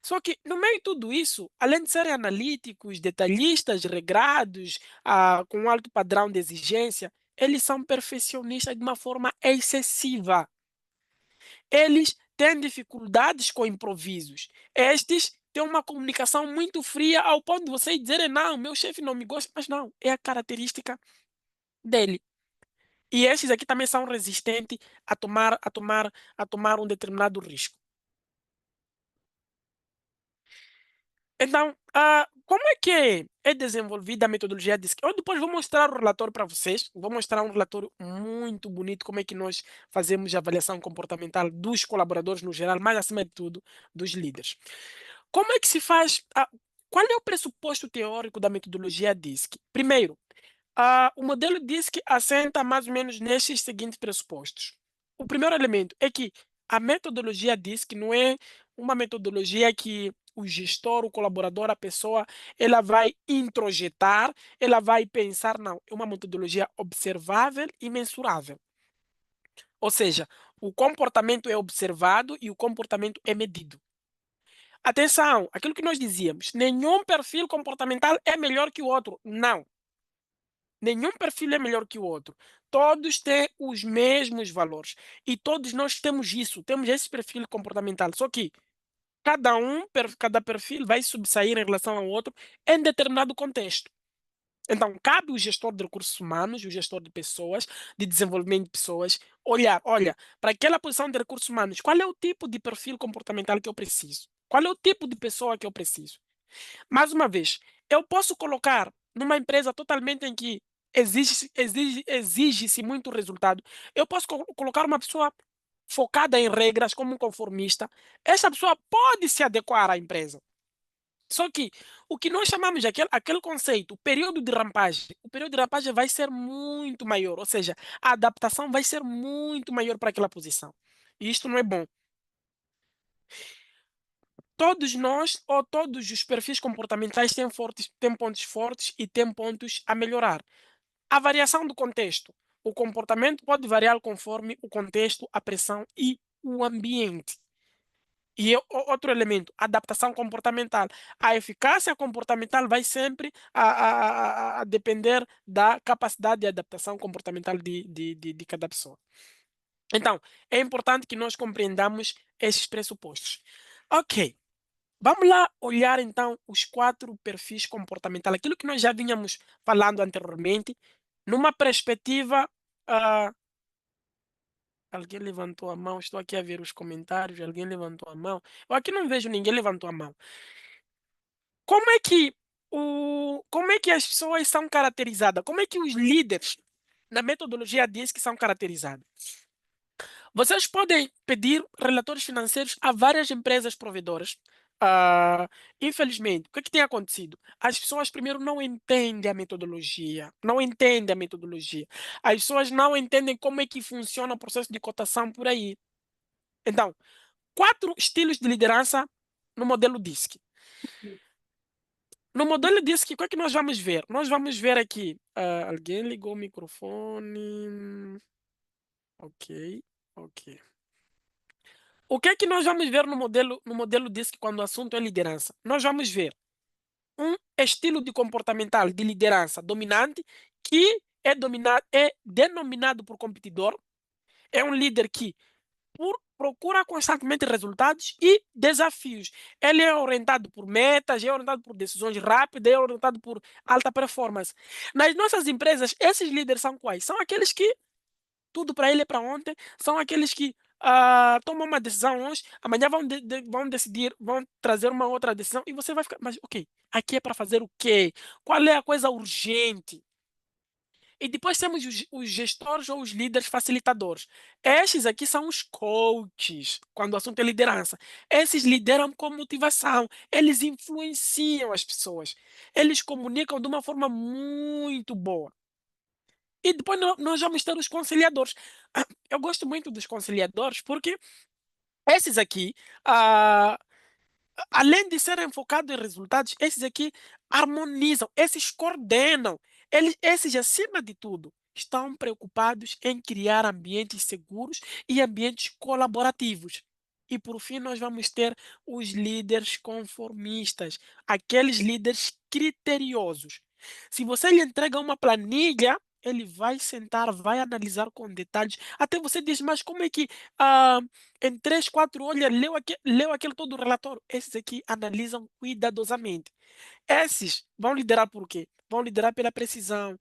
Só que, no meio de tudo isso, além de serem analíticos, detalhistas, regrados, com alto padrão de exigência, eles são perfeccionistas de uma forma excessiva. Eles têm dificuldades com improvisos. Estes têm uma comunicação muito fria ao ponto de você dizer: não, meu chefe não me gosta, mas não, é a característica dele. E estes aqui também são resistentes a tomar um determinado risco. Então, como é que é desenvolvida a metodologia DISC? Eu depois vou mostrar o relatório para vocês. Vou mostrar um relatório muito bonito, como é que nós fazemos a avaliação comportamental dos colaboradores no geral, mas acima de tudo, dos líderes. Como é que se faz? Qual é o pressuposto teórico da metodologia DISC? Primeiro, o modelo DISC assenta mais ou menos nestes seguintes pressupostos. O primeiro elemento é que a metodologia DISC não é uma metodologia que o gestor, o colaborador, a pessoa, ela vai introjetar, ela vai pensar, não. É uma metodologia observável e mensurável. Ou seja, o comportamento é observado e o comportamento é medido. Atenção, aquilo que nós dizíamos, nenhum perfil comportamental é melhor que o outro. Não. Nenhum perfil é melhor que o outro. Todos têm os mesmos valores. E todos nós temos isso, temos esse perfil comportamental. Só que cada perfil vai sobressair em relação ao outro em determinado contexto. Então, cabe o gestor de recursos humanos, o gestor de pessoas, de desenvolvimento de pessoas, olhar, olha, para aquela posição de recursos humanos, qual é o tipo de perfil comportamental que eu preciso? Qual é o tipo de pessoa que eu preciso? Mais uma vez, eu posso colocar numa empresa totalmente em que exige-se muito resultado, eu posso colocar uma pessoa focada em regras como um conformista. Essa pessoa pode se adequar à empresa. Só que o que nós chamamos de aquele conceito, o período de rampagem vai ser muito maior, ou seja, a adaptação vai ser muito maior para aquela posição. E isto não é bom. Todos nós, ou todos os perfis comportamentais têm pontos fortes e têm pontos a melhorar. A variação do contexto. O comportamento pode variar conforme o contexto, a pressão e o ambiente. E outro elemento, adaptação comportamental. A eficácia comportamental vai sempre a depender da capacidade de adaptação comportamental de cada pessoa. Então, é importante que nós compreendamos esses pressupostos. Ok, vamos lá olhar então os 4 perfis comportamentais, aquilo que nós já vínhamos falando anteriormente, numa perspectiva, ah, Alguém levantou a mão, estou aqui a ver os comentários, alguém levantou a mão. Eu aqui não vejo ninguém levantou a mão. Como é que como é que as pessoas são caracterizadas? Como é que os líderes na metodologia diz que são caracterizados? Vocês podem pedir relatórios financeiros a várias empresas provedoras. Ah, infelizmente, o que é que tem acontecido? As pessoas primeiro não entendem a metodologia, não entendem a metodologia. As pessoas não entendem como é que funciona o processo de cotação por aí. Então, 4 estilos de liderança no modelo DISC. No modelo DISC, o que é que nós vamos ver? Nós vamos ver aqui. Alguém ligou o microfone. Ok, ok. O que é que nós vamos ver no modelo DISC quando o assunto é liderança? Nós vamos ver um estilo de comportamental de liderança dominante que é denominado por competidor. É um líder que procura constantemente resultados e desafios. Ele é orientado por metas, é orientado por decisões rápidas, é orientado por alta performance. Nas nossas empresas, esses líderes são quais? São aqueles que tudo para ele é para ontem, são aqueles que tomam uma decisão hoje, amanhã vão decidir, vão trazer uma outra decisão e você vai ficar, mas ok, aqui é para fazer o quê? Qual é a coisa urgente? E depois temos os gestores ou os líderes facilitadores. Estes aqui são os coaches, quando o assunto é liderança. Esses lideram com motivação, eles influenciam as pessoas, eles comunicam de uma forma muito boa. E depois nós vamos ter os conciliadores. Eu gosto muito dos conciliadores porque esses aqui, ah, além de serem focados em resultados, esses aqui harmonizam, esses coordenam. Esses, acima de tudo, estão preocupados em criar ambientes seguros e ambientes colaborativos. E por fim, nós vamos ter os líderes conformistas, aqueles líderes criteriosos. Se você lhe entrega uma planilha, ele vai sentar, vai analisar com detalhes. Até você diz, mas como é que ah, em 3, 4 olha, leu aquele todo o relatório? Esses aqui analisam cuidadosamente. Esses vão liderar por quê? Vão liderar pela precisão,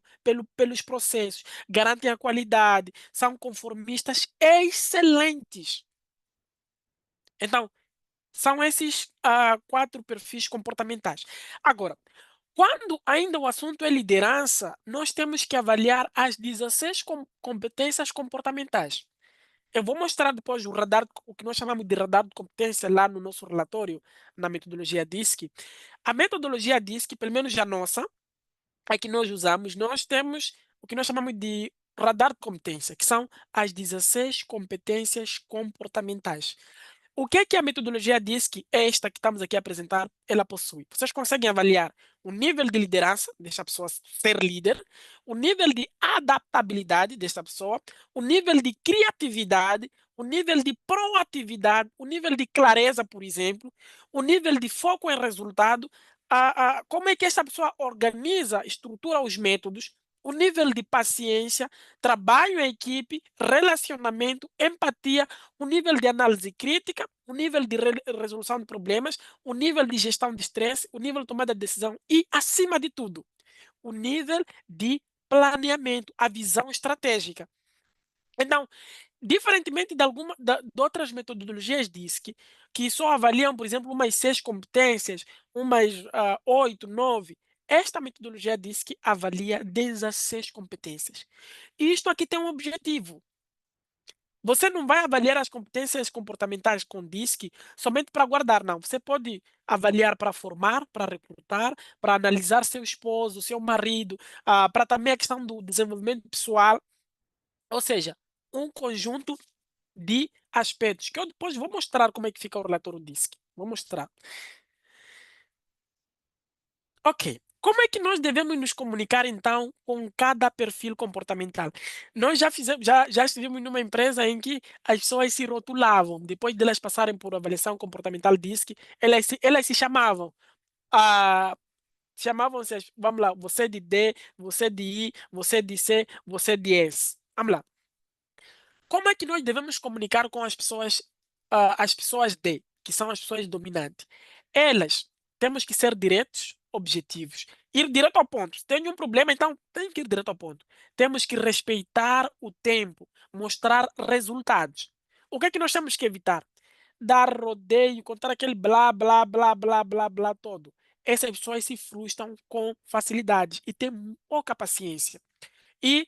pelos processos, garantem a qualidade, são conformistas excelentes. Então, são esses 4 perfis comportamentais. Agora, quando ainda o assunto é liderança, nós temos que avaliar as 16 competências comportamentais. Eu vou mostrar depois o que nós chamamos de radar de competência lá no nosso relatório, na metodologia DISC. A metodologia DISC, pelo menos a nossa, a que nós usamos, nós temos o que nós chamamos de radar de competência, que são as 16 competências comportamentais. O que é que a metodologia diz que esta que estamos aqui a apresentar, ela possui? Vocês conseguem avaliar o nível de liderança desta pessoa ser líder, o nível de adaptabilidade desta pessoa, o nível de criatividade, o nível de proatividade, o nível de clareza, por exemplo, o nível de foco em resultado, como é que esta pessoa organiza, estrutura os métodos, o nível de paciência, trabalho em equipe, relacionamento, empatia, o nível de análise crítica, o nível de resolução de problemas, o nível de gestão de estresse, o nível de tomada de decisão e, acima de tudo, o nível de planeamento, a visão estratégica. Então, diferentemente de outras metodologias DISC, que só avaliam, por exemplo, umas 6 competências, umas 8, 9, esta metodologia DISC avalia 16 competências. E isto aqui tem um objetivo. Você não vai avaliar as competências comportamentais com DISC somente para guardar, não. Você pode avaliar para formar, para recrutar, para analisar seu esposo, seu marido, para também a questão do desenvolvimento pessoal. Ou seja, um conjunto de aspectos que eu depois vou mostrar como é que fica o relatório DISC. Vou mostrar. Ok. Como é que nós devemos nos comunicar, então, com cada perfil comportamental? Nós já estivemos numa empresa em que as pessoas se rotulavam, depois de elas passarem por avaliação comportamental DISC, elas se chamavam. ah, Chamavam-se, vamos lá, você de D, você de I, você de C, você de S. Vamos lá. Como é que nós devemos comunicar com as pessoas D, que são as pessoas dominantes? Elas, temos que ser diretos, objetivos. Ir direto ao ponto. Se tem um problema, então tem que ir direto ao ponto. Temos que respeitar o tempo, mostrar resultados. O que é que nós temos que evitar? Dar rodeio, contar aquele blá, blá, blá, blá, blá, blá todo. Essas pessoas se frustram com facilidade e têm pouca paciência. E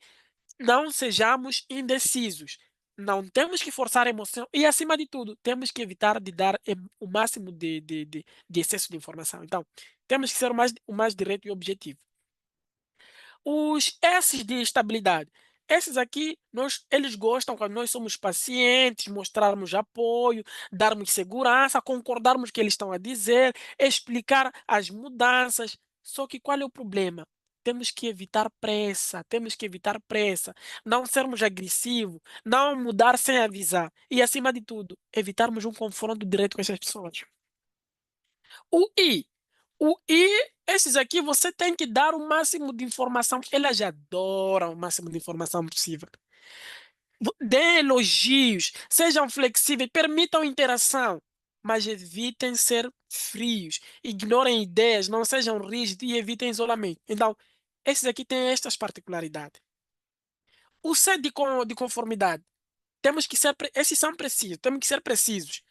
não sejamos indecisos. Não temos que forçar a emoção e, acima de tudo, temos que evitar de dar o máximo de excesso de informação. Então, temos que ser o mais direto e objetivo. Os S de estabilidade. Esses aqui, eles gostam quando nós somos pacientes, mostrarmos apoio, darmos segurança, concordarmos com o que eles estão a dizer, explicar as mudanças. Só que qual é o problema? Temos que evitar pressa, não sermos agressivos, não mudar sem avisar e, acima de tudo, evitarmos um confronto direto com essas pessoas. O I. O I, esses aqui você tem que dar o máximo de informação. Elas adoram o máximo de informação possível. Dê elogios, sejam flexíveis, permitam interação, mas evitem ser frios. Ignorem ideias, não sejam rígidos e evitem isolamento. Então, esses aqui têm estas particularidades. O C de conformidade. Esses são precisos, temos que ser precisos.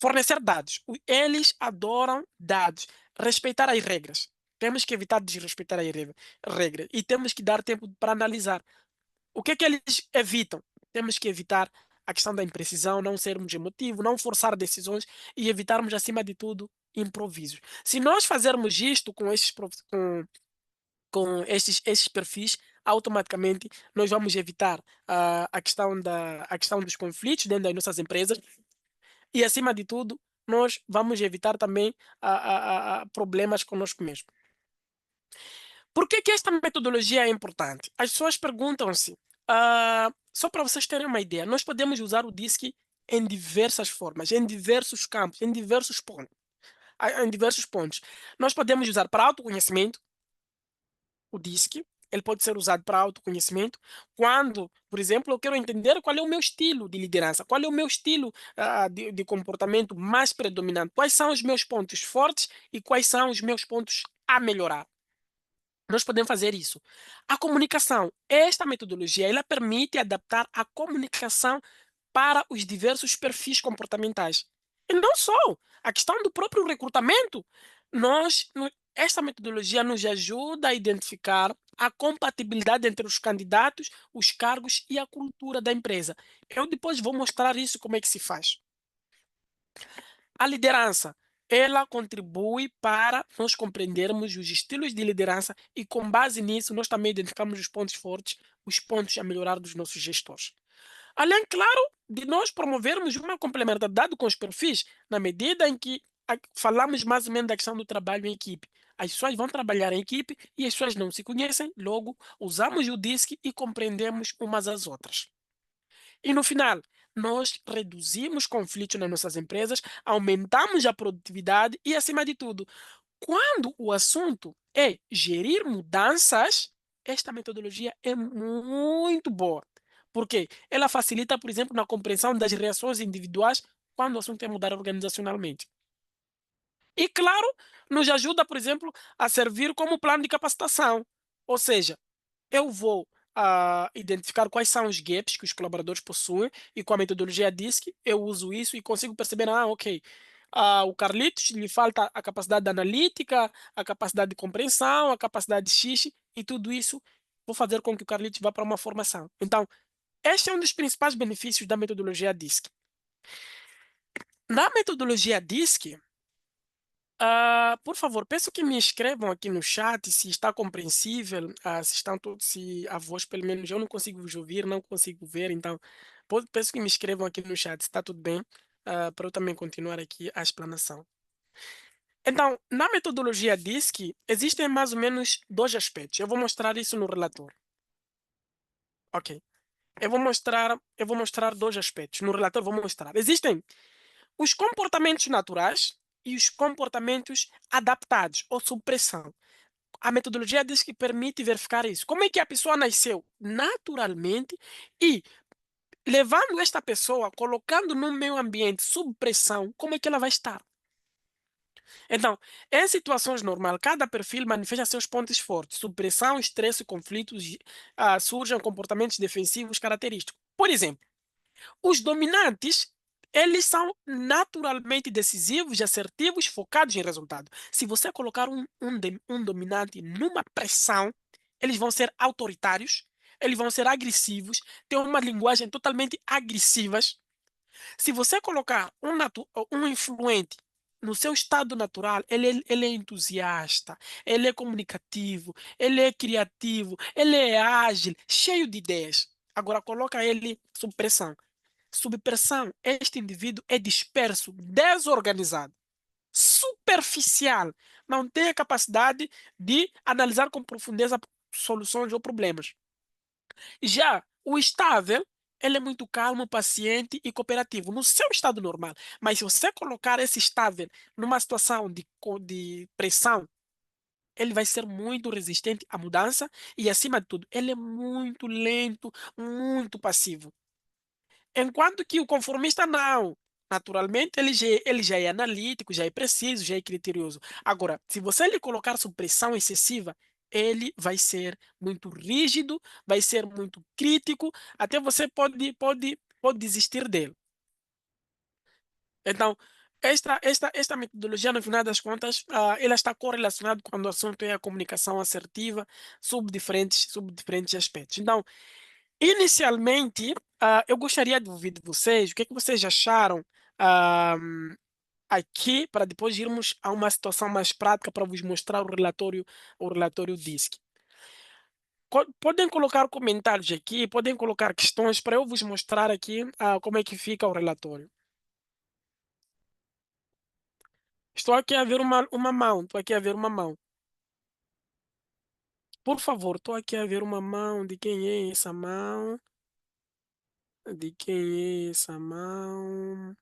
Fornecer dados. Eles adoram dados. Respeitar as regras. Temos que evitar desrespeitar as regras. E temos que dar tempo para analisar. O que é que eles evitam? Temos que evitar a questão da imprecisão, não sermos emotivos, não forçar decisões e evitarmos, acima de tudo, improvisos. Se nós fazermos isto com esses perfis, automaticamente nós vamos evitar a questão dos conflitos dentro das nossas empresas e, acima de tudo, nós vamos evitar também problemas conosco mesmo. Por que que esta metodologia é importante? As pessoas perguntam-se, só para vocês terem uma ideia, nós podemos usar o DISC em diversas formas, em diversos campos, em diversos pontos. Nós podemos usar para autoconhecimento, o DISC, ele pode ser usado para autoconhecimento, quando, por exemplo, eu quero entender qual é o meu estilo de liderança, qual é o meu estilo de comportamento mais predominante, quais são os meus pontos fortes e quais são os meus pontos a melhorar. Nós podemos fazer isso. A comunicação, esta metodologia, ela permite adaptar a comunicação para os diversos perfis comportamentais. E não só, a questão do próprio recrutamento. Esta metodologia nos ajuda a identificar a compatibilidade entre os candidatos, os cargos e a cultura da empresa. Eu depois vou mostrar isso como é que se faz. A liderança, ela contribui para nós compreendermos os estilos de liderança e, com base nisso, nós também identificamos os pontos fortes, os pontos a melhorar dos nossos gestores. Além, claro, de nós promovermos uma complementaridade com os perfis, na medida em que falamos mais ou menos da questão do trabalho em equipe. As pessoas vão trabalhar em equipe e as pessoas não se conhecem, logo usamos o DISC e compreendemos umas às outras. E no final, nós reduzimos conflitos nas nossas empresas, aumentamos a produtividade e, acima de tudo, quando o assunto é gerir mudanças, esta metodologia é muito boa. Por quê? Ela facilita, por exemplo, na compreensão das reações individuais quando o assunto é mudar organizacionalmente. E, claro, nos ajuda, por exemplo, a servir como plano de capacitação. Ou seja, eu vou identificar quais são os gaps que os colaboradores possuem e com a metodologia DISC eu uso isso e consigo perceber, ok, o Carlitos lhe falta a capacidade analítica, a capacidade de compreensão, a capacidade de X e tudo isso vou fazer com que o Carlitos vá para uma formação. Então, este é um dos principais benefícios da metodologia DISC. Na metodologia DISC, por favor, peço que me escrevam aqui no chat se está compreensível, se a voz, pelo menos, eu não consigo vos ouvir, não consigo ver, então peço que me escrevam aqui no chat se está tudo bem, para eu também continuar aqui a explanação. Então, na metodologia DISC, existem mais ou menos dois aspectos. Eu vou mostrar isso no relatório. Ok. Eu vou mostrar dois aspectos. No relatório vou mostrar. Existem os comportamentos naturais e os comportamentos adaptados ou sob pressão. A metodologia diz que permite verificar isso. Como é que a pessoa nasceu? Naturalmente e levando esta pessoa, colocando no meio ambiente sob pressão, como é que ela vai estar? Então, em situações normais, cada perfil manifesta seus pontos fortes. Sob pressão, estresse e conflitos, surgem comportamentos defensivos característicos. Por exemplo, os dominantes, eles são naturalmente decisivos e assertivos, focados em resultado. Se você colocar um dominante numa pressão, eles vão ser autoritários, eles vão ser agressivos, têm uma linguagem totalmente agressivas. Se você colocar um influente no seu estado natural, ele é entusiasta, ele é comunicativo, ele é criativo, ele é ágil, cheio de ideias. Agora coloca ele sob pressão. Sob pressão, este indivíduo é disperso, desorganizado, superficial, não tem a capacidade de analisar com profundeza soluções ou problemas. Já o estável, ele é muito calmo, paciente e cooperativo no seu estado normal. Mas se você colocar esse estável numa situação de pressão, ele vai ser muito resistente à mudança e, acima de tudo, ele é muito lento, muito passivo. Enquanto que o conformista não. Naturalmente, ele já é analítico, já é preciso, já é criterioso. Agora, se você lhe colocar sob pressão excessiva, ele vai ser muito rígido, vai ser muito crítico, até você pode desistir dele. Então, esta metodologia, no final das contas, ela está correlacionada quando o assunto é a comunicação assertiva sobre diferentes aspectos. Então, inicialmente, eu gostaria de ouvir de vocês o que é que vocês acharam ah, aqui, para depois irmos a uma situação mais prática para vos mostrar o relatório DISC. Podem colocar comentários aqui, podem colocar questões para eu vos mostrar aqui como é que fica o relatório. Estou aqui a ver uma mão, estou aqui a ver uma mão. Por favor, estou aqui a ver uma mão. De quem é essa mão? De quem é essa mão?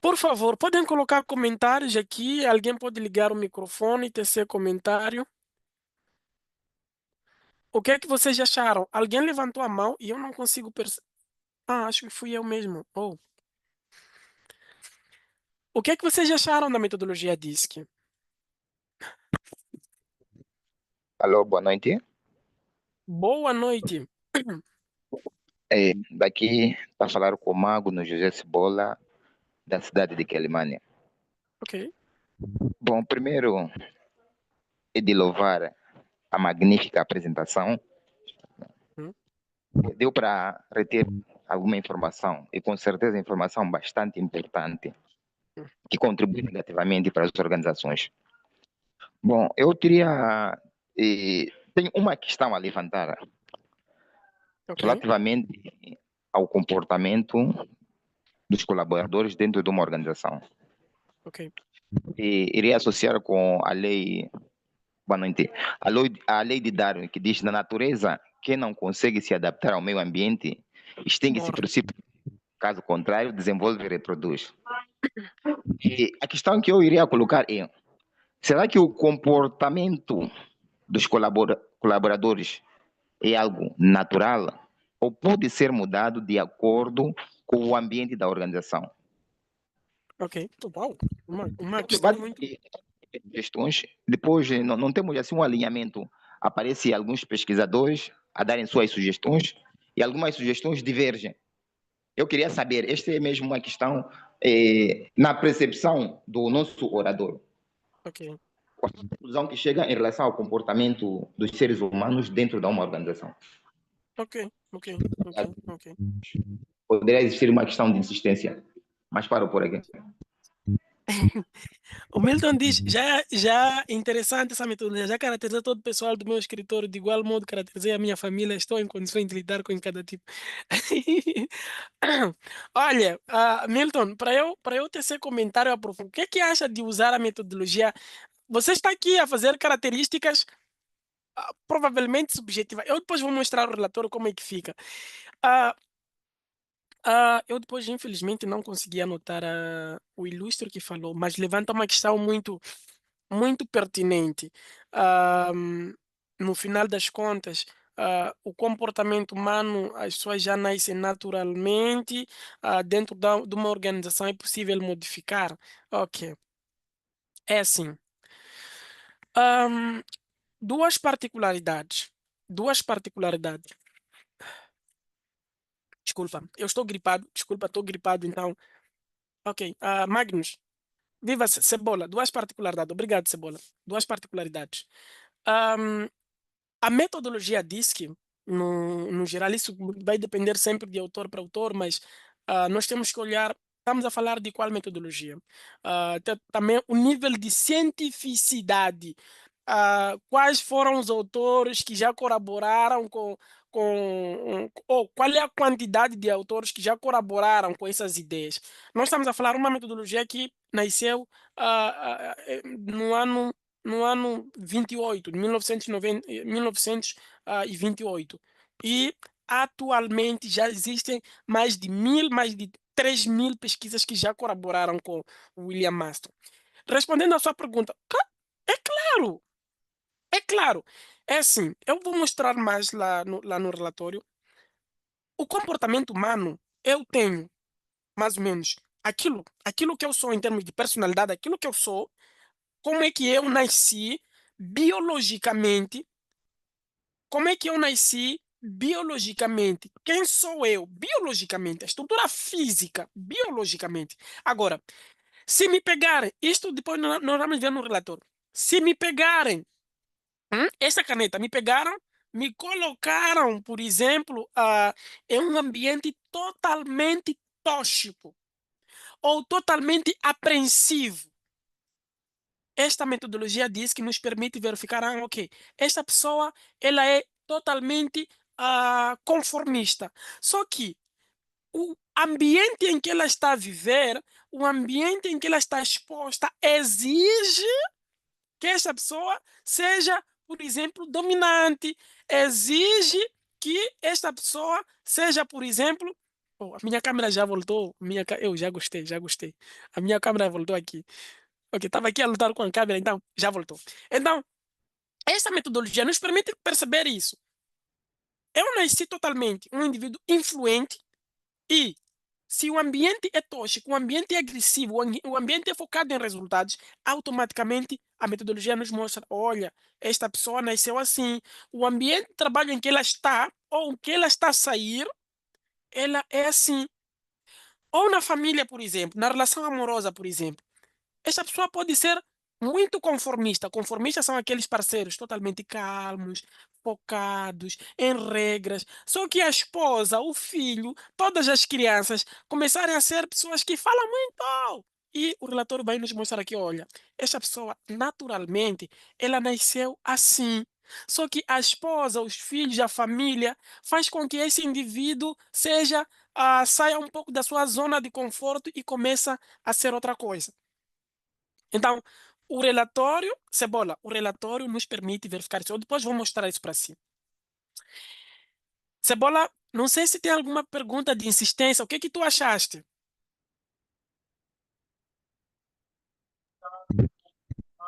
Por favor, podem colocar comentários aqui. Alguém pode ligar o microfone e tecer comentário. O que é que vocês acharam? Alguém levantou a mão e eu não consigo perceber. Ah, acho que fui eu mesmo. Oh. O que é que vocês acharam da metodologia DISC? Alô, boa noite. Boa noite. Daqui está a falar com o Mago no José Cebola, da cidade de Quelimane. Ok. Bom, primeiro é de louvar a magnífica apresentação. Hum, Deu para reter alguma informação, e com certeza informação bastante importante, hum, que contribui negativamente para as organizações. Bom, eu teria. Tenho uma questão a levantar ok. relativamente ao comportamento dos colaboradores dentro de uma organização. Ok. E iria associar com a lei, boa noite, a lei de Darwin, que diz: na natureza, quem não consegue se adaptar ao meio ambiente extingue-se Morre. por si, caso contrário, desenvolve e reproduz. E a questão que eu iria colocar é: será que o comportamento dos colaboradores é algo natural ou pode ser mudado de acordo com o ambiente da organização? Ok. Uau. Uma Porque questão muito. questões, depois não temos assim um alinhamento. Aparecem alguns pesquisadores a darem suas sugestões e algumas sugestões divergem. Eu queria saber, esta é mesmo uma questão na percepção do nosso orador. Ok. Qual a conclusão que chega em relação ao comportamento dos seres humanos dentro de uma organização? Ok. Ok. Ok. Ok. Poderia existir uma questão de insistência, mas paro por aqui. O Milton diz, já interessante essa metodologia, já caracterizei todo o pessoal do meu escritório, de igual modo caracterizei a minha família, estou em condições de lidar com cada tipo. Olha, Milton, para eu tecer comentário aprofundo, o que é que acha de usar a metodologia? Você está aqui a fazer características provavelmente subjetivas. Eu depois vou mostrar o relatório como é que fica. Ah, eu depois, infelizmente, não consegui anotar o ilustre que falou, mas levanta uma questão muito pertinente. No final das contas, o comportamento humano, as pessoas já nascem naturalmente, dentro de uma organização é possível modificar. Ok. É assim, ahn, duas particularidades. Duas particularidades. Desculpa, eu estou gripado. Desculpa, estou gripado, então. Ok. Magnus, viva Cebola. Duas particularidades. Obrigado, Cebola. Duas particularidades. Ahm, a metodologia DISC, no geral, isso vai depender sempre de autor para autor, mas nós temos que olhar. Estamos a falar de qual metodologia? Também o nível de cientificidade. Quais foram os autores que já colaboraram ou qual é a quantidade de autores que já colaboraram com essas ideias? Nós estamos a falar uma metodologia que nasceu no ano 28, de 1990, 1928. E atualmente já existem mais de 1.000, mais de 3.000 pesquisas que já colaboraram com o William Maston. Respondendo à sua pergunta, é claro, é claro. É assim, eu vou mostrar mais lá no relatório. O comportamento humano, eu tenho mais ou menos aquilo que eu sou em termos de personalidade, aquilo que eu sou, como é que eu nasci biologicamente, como é que eu nasci biologicamente, quem sou eu biologicamente, a estrutura física biologicamente. Agora, se me pegarem, isto depois nós vamos ver no relatório, se me pegarem, essa caneta, me pegaram, me colocaram, por exemplo, em um ambiente totalmente tóxico ou totalmente apreensivo. Esta metodologia diz que nos permite verificar, ok, esta pessoa ela é totalmente conformista. Só que o ambiente em que ela está a viver, o ambiente em que ela está exposta, exige que esta pessoa seja, por exemplo, dominante, exige que esta pessoa seja, por exemplo, oh, a minha câmera já voltou, eu já gostei, já gostei. A minha câmera voltou aqui. Ok, estava aqui a lutar com a câmera, então já voltou. Então, essa metodologia nos permite perceber isso. Eu nasci totalmente um indivíduo influente e se o ambiente é tóxico, o ambiente é agressivo, o ambiente é focado em resultados, automaticamente a metodologia nos mostra, olha, esta pessoa nasceu assim, o ambiente de trabalho em que ela está ou que ela está a sair, ela é assim. Ou na família, por exemplo, na relação amorosa, por exemplo. Esta pessoa pode ser muito conformista. Conformistas são aqueles parceiros totalmente calmos, focados, em regras. Só que a esposa, o filho, todas as crianças começarem a ser pessoas que falam muito. E o relatório vai nos mostrar aqui, olha, esta pessoa, naturalmente, ela nasceu assim. Só que a esposa, os filhos, a família, faz com que esse indivíduo saia um pouco da sua zona de conforto e começa a ser outra coisa. Então, Cebola, o relatório nos permite verificar isso. Eu depois vou mostrar isso para si. Cebola, não sei se tem alguma pergunta de insistência. O que que tu achaste?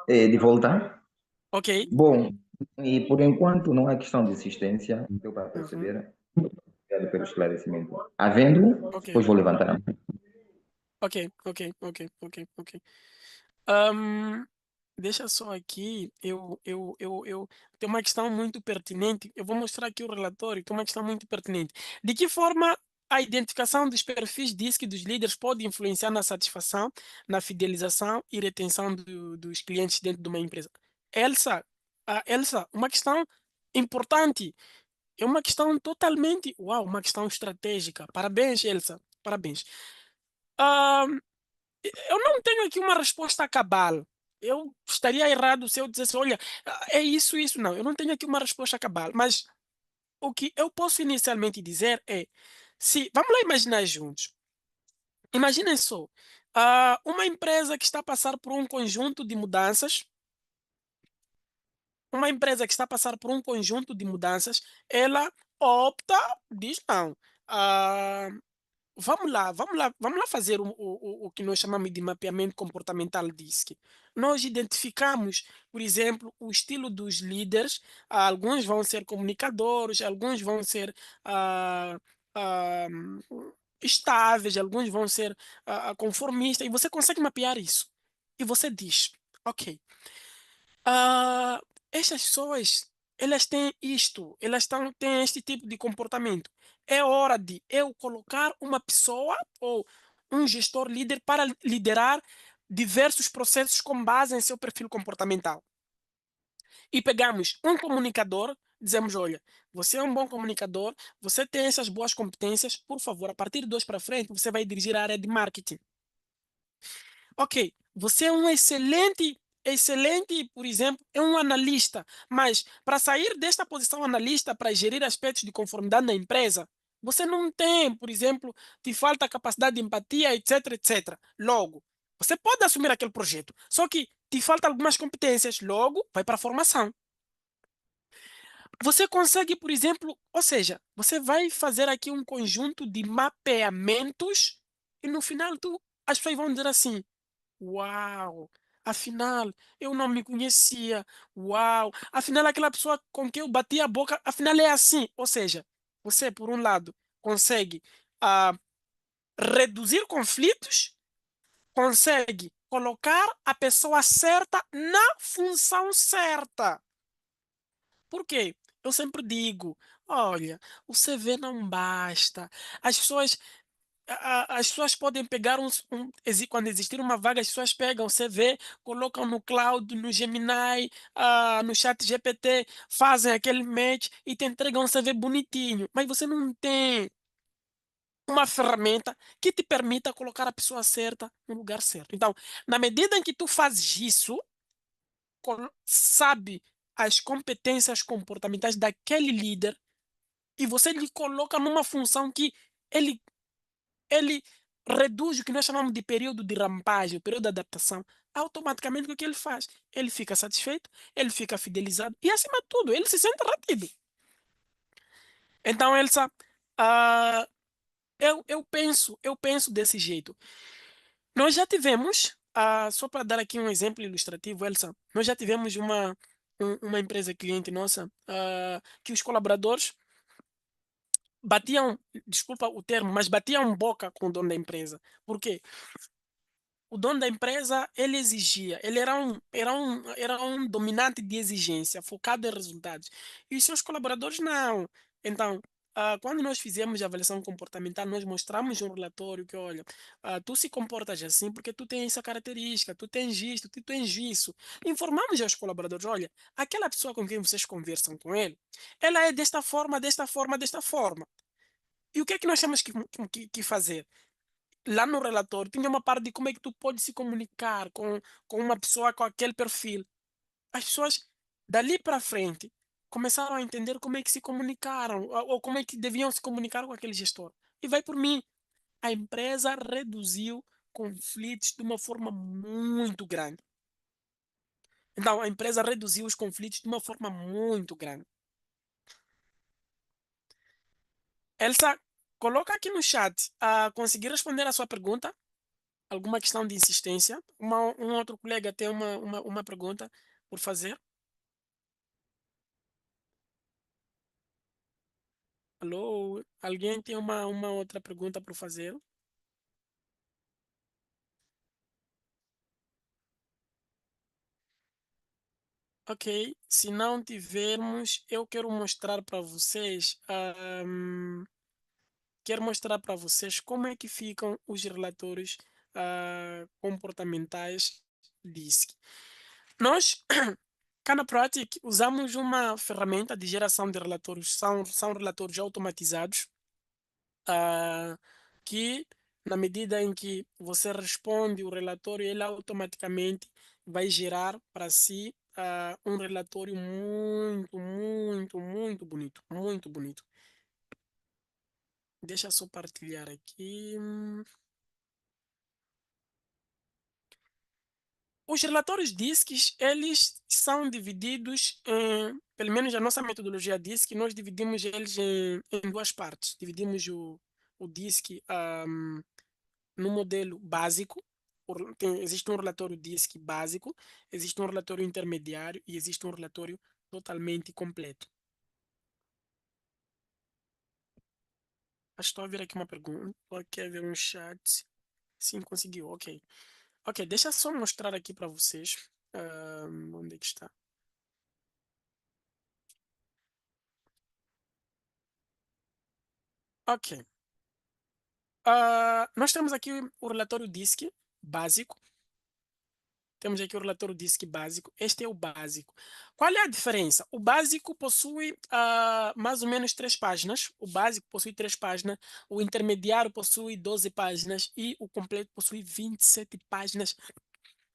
De voltar? Ok. Bom, e por enquanto não é questão de insistência, deu para Uhum. perceber. Obrigado pelo esclarecimento. Havendo, Ok. depois vou levantar a mão. Ok. Ok. Ok. Ok. Ok. Ahn, deixa só aqui. Tem uma questão muito pertinente. Eu vou mostrar aqui o relatório. Tem uma questão muito pertinente. De que forma a identificação dos perfis DISC dos líderes pode influenciar na satisfação, na fidelização e retenção dos clientes dentro de uma empresa? Elsa, Elsa, uma questão importante. É uma questão totalmente, uau, uma questão estratégica. Parabéns, Elsa. Parabéns. Eu não tenho aqui uma resposta cabal. Eu estaria errado se eu dissesse, olha, é isso, isso. Não, eu não tenho aqui uma resposta cabal. Mas o que eu posso inicialmente dizer é, se, vamos lá imaginar juntos. Imaginem só, uma empresa que está a passar por um conjunto de mudanças, uma empresa que está a passar por um conjunto de mudanças, ela opta, diz não. ah, vamos lá fazer o que nós chamamos de mapeamento comportamental DISC. Nós identificamos, por exemplo, o estilo dos líderes. Alguns vão ser comunicadores, alguns vão ser ah, ah, estáveis, alguns vão ser conformistas, e você consegue mapear isso. E você diz. Ok. Ah, estas pessoas, elas têm isto, têm este tipo de comportamento. É hora de eu colocar uma pessoa ou um gestor líder para liderar diversos processos com base em seu perfil comportamental. E pegamos um comunicador, dizemos: olha, você é um bom comunicador, você tem essas boas competências, por favor, a partir de hoje para frente, você vai dirigir a área de marketing. Ok, você é um excelente, por exemplo, é um analista, mas para sair desta posição analista para gerir aspectos de conformidade na empresa, você não tem, por exemplo, te falta capacidade de empatia, etc, etc. Logo, você pode assumir aquele projeto, só que te faltam algumas competências, logo, vai para a formação. Você consegue, por exemplo, ou seja, você vai fazer aqui um conjunto de mapeamentos e no final as pessoas vão dizer assim: uau! Afinal, eu não me conhecia. Uau! Afinal, aquela pessoa com quem eu bati a boca, afinal é assim. Ou seja, você, por um lado, consegue ah, reduzir conflitos, consegue colocar a pessoa certa na função certa. Por quê? Eu sempre digo, olha, o CV não basta. As pessoas, as pessoas podem pegar quando existir uma vaga, as pessoas pegam o CV, colocam no Cloud, no Gemini, no Chat GPT, fazem aquele match e te entregam um CV bonitinho. Mas você não tem uma ferramenta que te permita colocar a pessoa certa no lugar certo. Então, na medida em que tu fazes isso, sabe as competências comportamentais daquele líder e você lhe coloca numa função que ele, ele reduz o que nós chamamos de período de rampagem, o período de adaptação. Automaticamente, o que ele faz? Ele fica satisfeito, ele fica fidelizado e, acima de tudo, ele se sente retido. Então, Elsa, ah, eu penso desse jeito. Nós já tivemos, só para dar aqui um exemplo ilustrativo, Elsa, nós já tivemos uma empresa cliente nossa, que os colaboradores batiam, desculpa o termo, mas batiam boca com o dono da empresa. Por quê? O dono da empresa, ele exigia, ele era um dominante de exigência, focado em resultados. E os seus colaboradores não. Então, quando nós fizemos a avaliação comportamental, nós mostramos um relatório que, olha, tu se comportas assim porque tu tens essa característica, tu tens isto, tu tens isso. Informamos aos colaboradores, olha, aquela pessoa com quem vocês conversam com ele, ela é desta forma, desta forma, desta forma. E o que é que nós temos que fazer? Lá no relatório tinha uma parte de como é que tu pode se comunicar com uma pessoa com aquele perfil. As pessoas dali para frente começaram a entender como é que se comunicaram ou como é que deviam se comunicar com aquele gestor. E vai por mim. A empresa reduziu conflitos de uma forma muito grande. Então, a empresa reduziu os conflitos de uma forma muito grande. Elsa, coloca aqui no chat a conseguir responder a sua pergunta. Alguma questão de insistência? Um outro colega tem uma pergunta por fazer? Alô? Alguém tem uma outra pergunta por fazer? Ok, se não tivermos, eu quero mostrar para vocês como é que ficam os relatórios comportamentais DISC. Nós, cá na Pratic, usamos uma ferramenta de geração de relatórios, são relatórios automatizados, ah, que na medida em que você responde o relatório, ele automaticamente vai gerar para si um relatório muito, muito, muito bonito, muito bonito. Deixa eu só partilhar aqui. Os relatórios DISCs, eles são divididos pelo menos a nossa metodologia DISC, nós dividimos eles em duas partes. Dividimos o DISC no modelo básico, existe um relatório DISC básico, existe um relatório intermediário e existe um relatório totalmente completo. Estou a ver aqui uma pergunta, quer ver um chat? Sim, conseguiu, ok. Ok, deixa eu só mostrar aqui para vocês. Onde é que está? Ok. Nós temos aqui o relatório DISC básico. Temos aqui o relatório DISC básico. Este é o básico. Qual é a diferença? O básico possui mais ou menos 3 páginas. O básico possui 3 páginas. O intermediário possui 12 páginas. E o completo possui 27 páginas.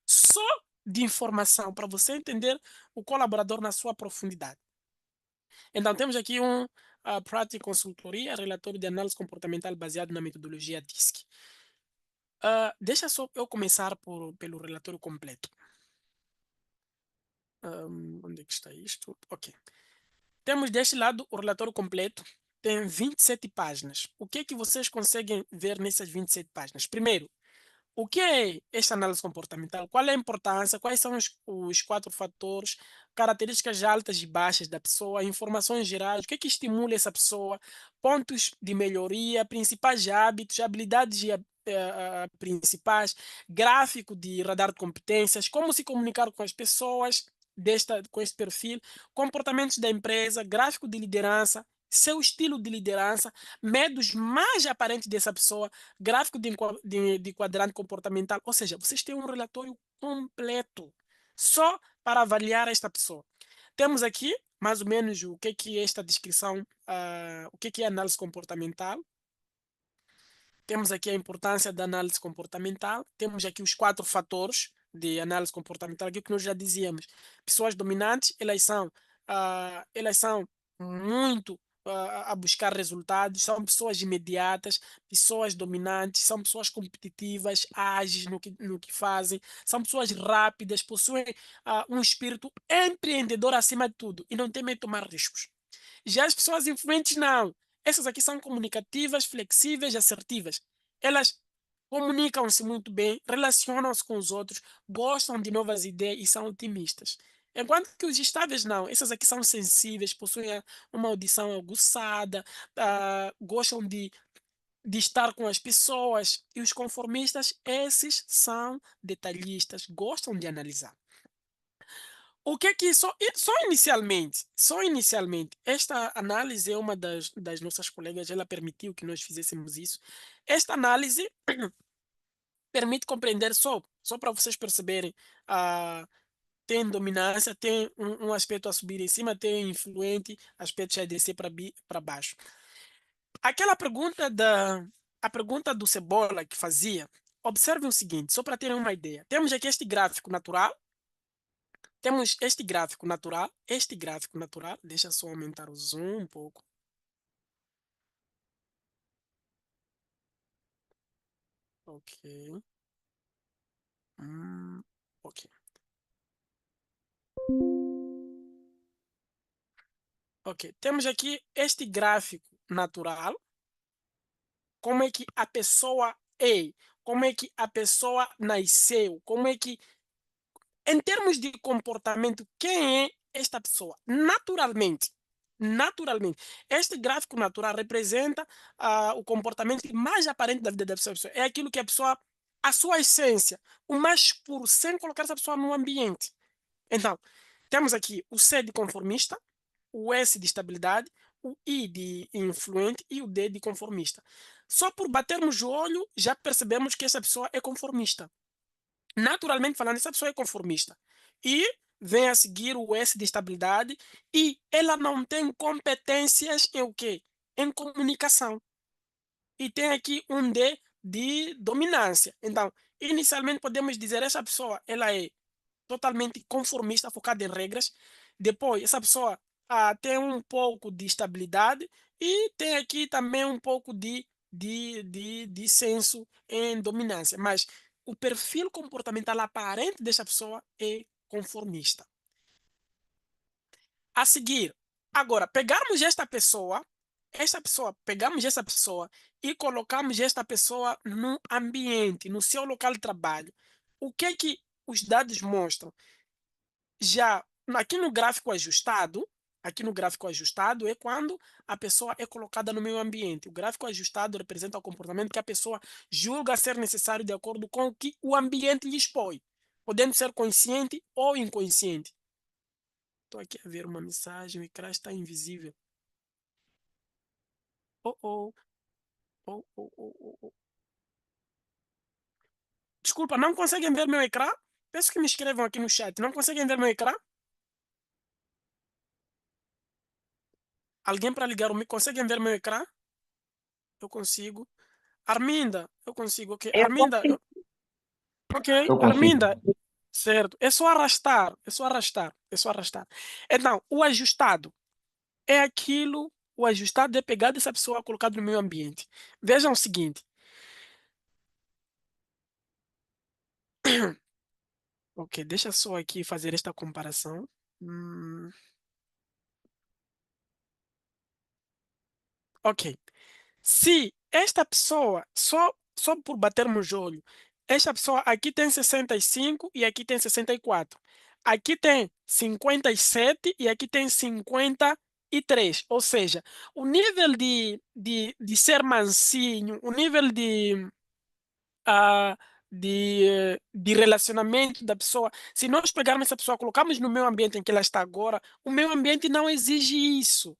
Só de informação para você entender o colaborador na sua profundidade. Então, temos aqui prática e consultoria, relatório de análise comportamental baseado na metodologia DISC. Deixa só eu começar pelo relatório completo. Onde é que está isto? Ok. Temos deste lado o relatório completo. Tem 27 páginas. O que é que vocês conseguem ver nessas 27 páginas? Primeiro, o que é esta análise comportamental? Qual é a importância? Quais são os 4 fatores? Características altas e baixas da pessoa, informações gerais, o que é que estimula essa pessoa, pontos de melhoria, principais hábitos, habilidades principais, gráfico de radar de competências, como se comunicar com as pessoas com este perfil, comportamentos da empresa, gráfico de liderança, seu estilo de liderança, medos mais aparentes dessa pessoa, gráfico de quadrante comportamental, ou seja, vocês têm um relatório completo só para avaliar esta pessoa. Temos aqui mais ou menos o que é esta descrição, o que é análise comportamental. Temos aqui a importância da análise comportamental. Temos aqui os 4 fatores de análise comportamental, aquilo que nós já dizíamos. Pessoas dominantes, elas são muito a buscar resultados, são pessoas imediatas, pessoas dominantes, são pessoas competitivas, ágeis no que fazem, são pessoas rápidas, possuem um espírito empreendedor acima de tudo e não temem tomar riscos. Já as pessoas influentes, não. Essas aqui são comunicativas, flexíveis, assertivas. Elas comunicam-se muito bem, relacionam-se com os outros, gostam de novas ideias e são otimistas. Enquanto que os estáveis, não. Essas aqui são sensíveis, possuem uma audição aguçada, gostam de estar com as pessoas. E os conformistas, esses são detalhistas, gostam de analisar. O que é que só inicialmente, esta análise é uma das nossas colegas, ela permitiu que nós fizéssemos isso. Esta análise permite compreender só para vocês perceberem, tem dominância, tem um aspecto a subir em cima, tem influente, aspectos a descer para baixo. A pergunta do Cebola que fazia, observem o seguinte, só para terem uma ideia. Temos aqui este gráfico natural. Temos este gráfico natural, deixa só aumentar o zoom um pouco. Ok. Ok. Ok. Temos aqui este gráfico natural, como é que a pessoa é, como é que a pessoa nasceu, como é que, em termos de comportamento, quem é esta pessoa? Naturalmente, este gráfico natural representa o comportamento mais aparente da vida da pessoa. É aquilo que a sua essência, o mais puro, sem colocar essa pessoa no ambiente. Então, temos aqui o C de conformista, o S de estabilidade, o I de influente e o D de conformista. Só por batermos o olho, já percebemos que essa pessoa é conformista. Naturalmente falando, essa pessoa é conformista. E vem a seguir o S de estabilidade e ela não tem competências em o quê? Em comunicação. E tem aqui um D de dominância. Então, inicialmente podemos dizer essa pessoa, ela é totalmente conformista, focada em regras. Depois, essa pessoa tem um pouco de estabilidade e tem aqui também um pouco de senso em dominância. Mas o perfil comportamental aparente dessa pessoa é conformista. A seguir, agora, pegamos esta pessoa e colocamos esta pessoa no ambiente, no seu local de trabalho. O que é que os dados mostram? Já aqui no gráfico ajustado é quando a pessoa é colocada no meio ambiente. O gráfico ajustado representa o comportamento que a pessoa julga ser necessário de acordo com o que o ambiente lhe expõe. podendo ser consciente ou inconsciente. Estou aqui a ver uma mensagem, o ecrã está invisível. Oh, oh, oh, oh, oh, oh, oh. Desculpa, não conseguem ver meu ecrã? Peço que me escrevam aqui no chat. Não conseguem ver meu ecrã? Alguém para ligar o mic? Conseguem ver meu ecrã? Eu consigo. Arminda, eu consigo. Ok, Eu Arminda, consigo. ok, Eu consigo. Arminda, certo. É só arrastar, é só arrastar, é só arrastar. Então, o ajustado é aquilo, o ajustado é pegar dessa pessoa colocado no meio ambiente. Vejam o seguinte. Ok, deixa só aqui fazer esta comparação. Hum, ok. Se esta pessoa, só por batermos o olho, esta pessoa aqui tem 65 e aqui tem 64. Aqui tem 57 e aqui tem 53. Ou seja, o nível de ser mansinho, o nível ah, de relacionamento da pessoa, se nós pegarmos essa pessoa, colocarmos no meio ambiente em que ela está agora, o meio ambiente não exige isso.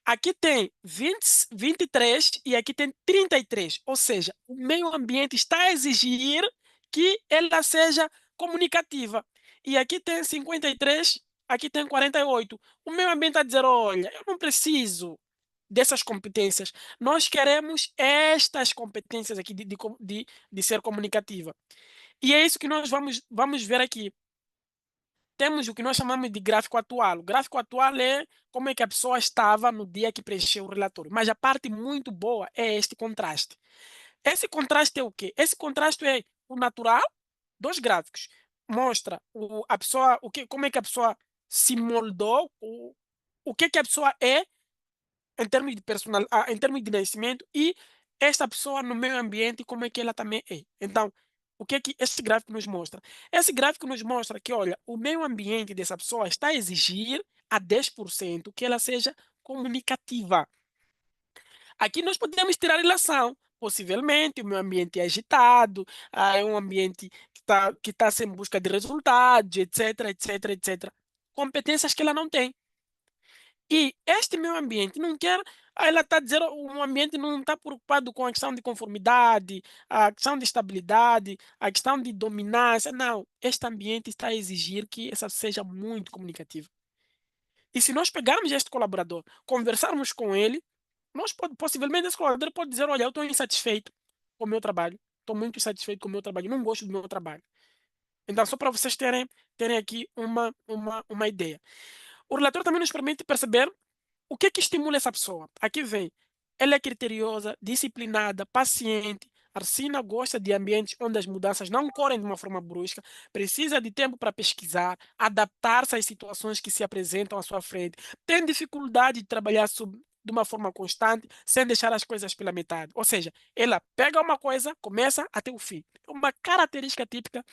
Aqui tem 23 e aqui tem 33. Ou seja, o meio ambiente está a exigir que ela seja comunicativa. E aqui tem 53, aqui tem 48. O meio ambiente está a dizer: olha, eu não preciso dessas competências. Nós queremos estas competências aqui de ser comunicativa. E é isso que nós vamos ver aqui. Temos o que nós chamamos de gráfico atual. O gráfico atual é como é que a pessoa estava no dia que preencheu o relatório. Mas a parte muito boa é este contraste. Esse contraste é o quê? Esse contraste é o natural dos gráficos. Mostra a pessoa, como é que a pessoa se moldou, o que a pessoa é em termos de em termos de nascimento e esta pessoa no meio ambiente, como é que ela também é. Então, o que é que esse gráfico nos mostra? Esse gráfico nos mostra que, olha, o meio ambiente dessa pessoa está a exigir a 10% que ela seja comunicativa. Aqui nós podemos tirar relação. Possivelmente, o meio ambiente é agitado, é um ambiente que tá sem busca de resultados, etc, etc, etc. Competências que ela não tem. E este meio ambiente não quer, ela está dizendo, o ambiente não está preocupado com a questão de conformidade, a questão de estabilidade, a questão de dominância. Não, este ambiente está a exigir que essa seja muito comunicativa. E se nós pegarmos este colaborador, conversarmos com ele, possivelmente esse colaborador pode dizer, olha, eu estou insatisfeito com o meu trabalho, estou muito insatisfeito com o meu trabalho, não gosto do meu trabalho. Então, só para vocês terem aqui uma ideia. O relatório também nos permite perceber o que estimula essa pessoa? Aqui vem. Ela é criteriosa, disciplinada, paciente. Arsina gosta de ambientes onde as mudanças não ocorrem de uma forma brusca, precisa de tempo para pesquisar, adaptar-se às situações que se apresentam à sua frente, tem dificuldade de trabalhar de uma forma constante, sem deixar as coisas pela metade. Ou seja, ela pega uma coisa, começa até o fim. É uma característica típica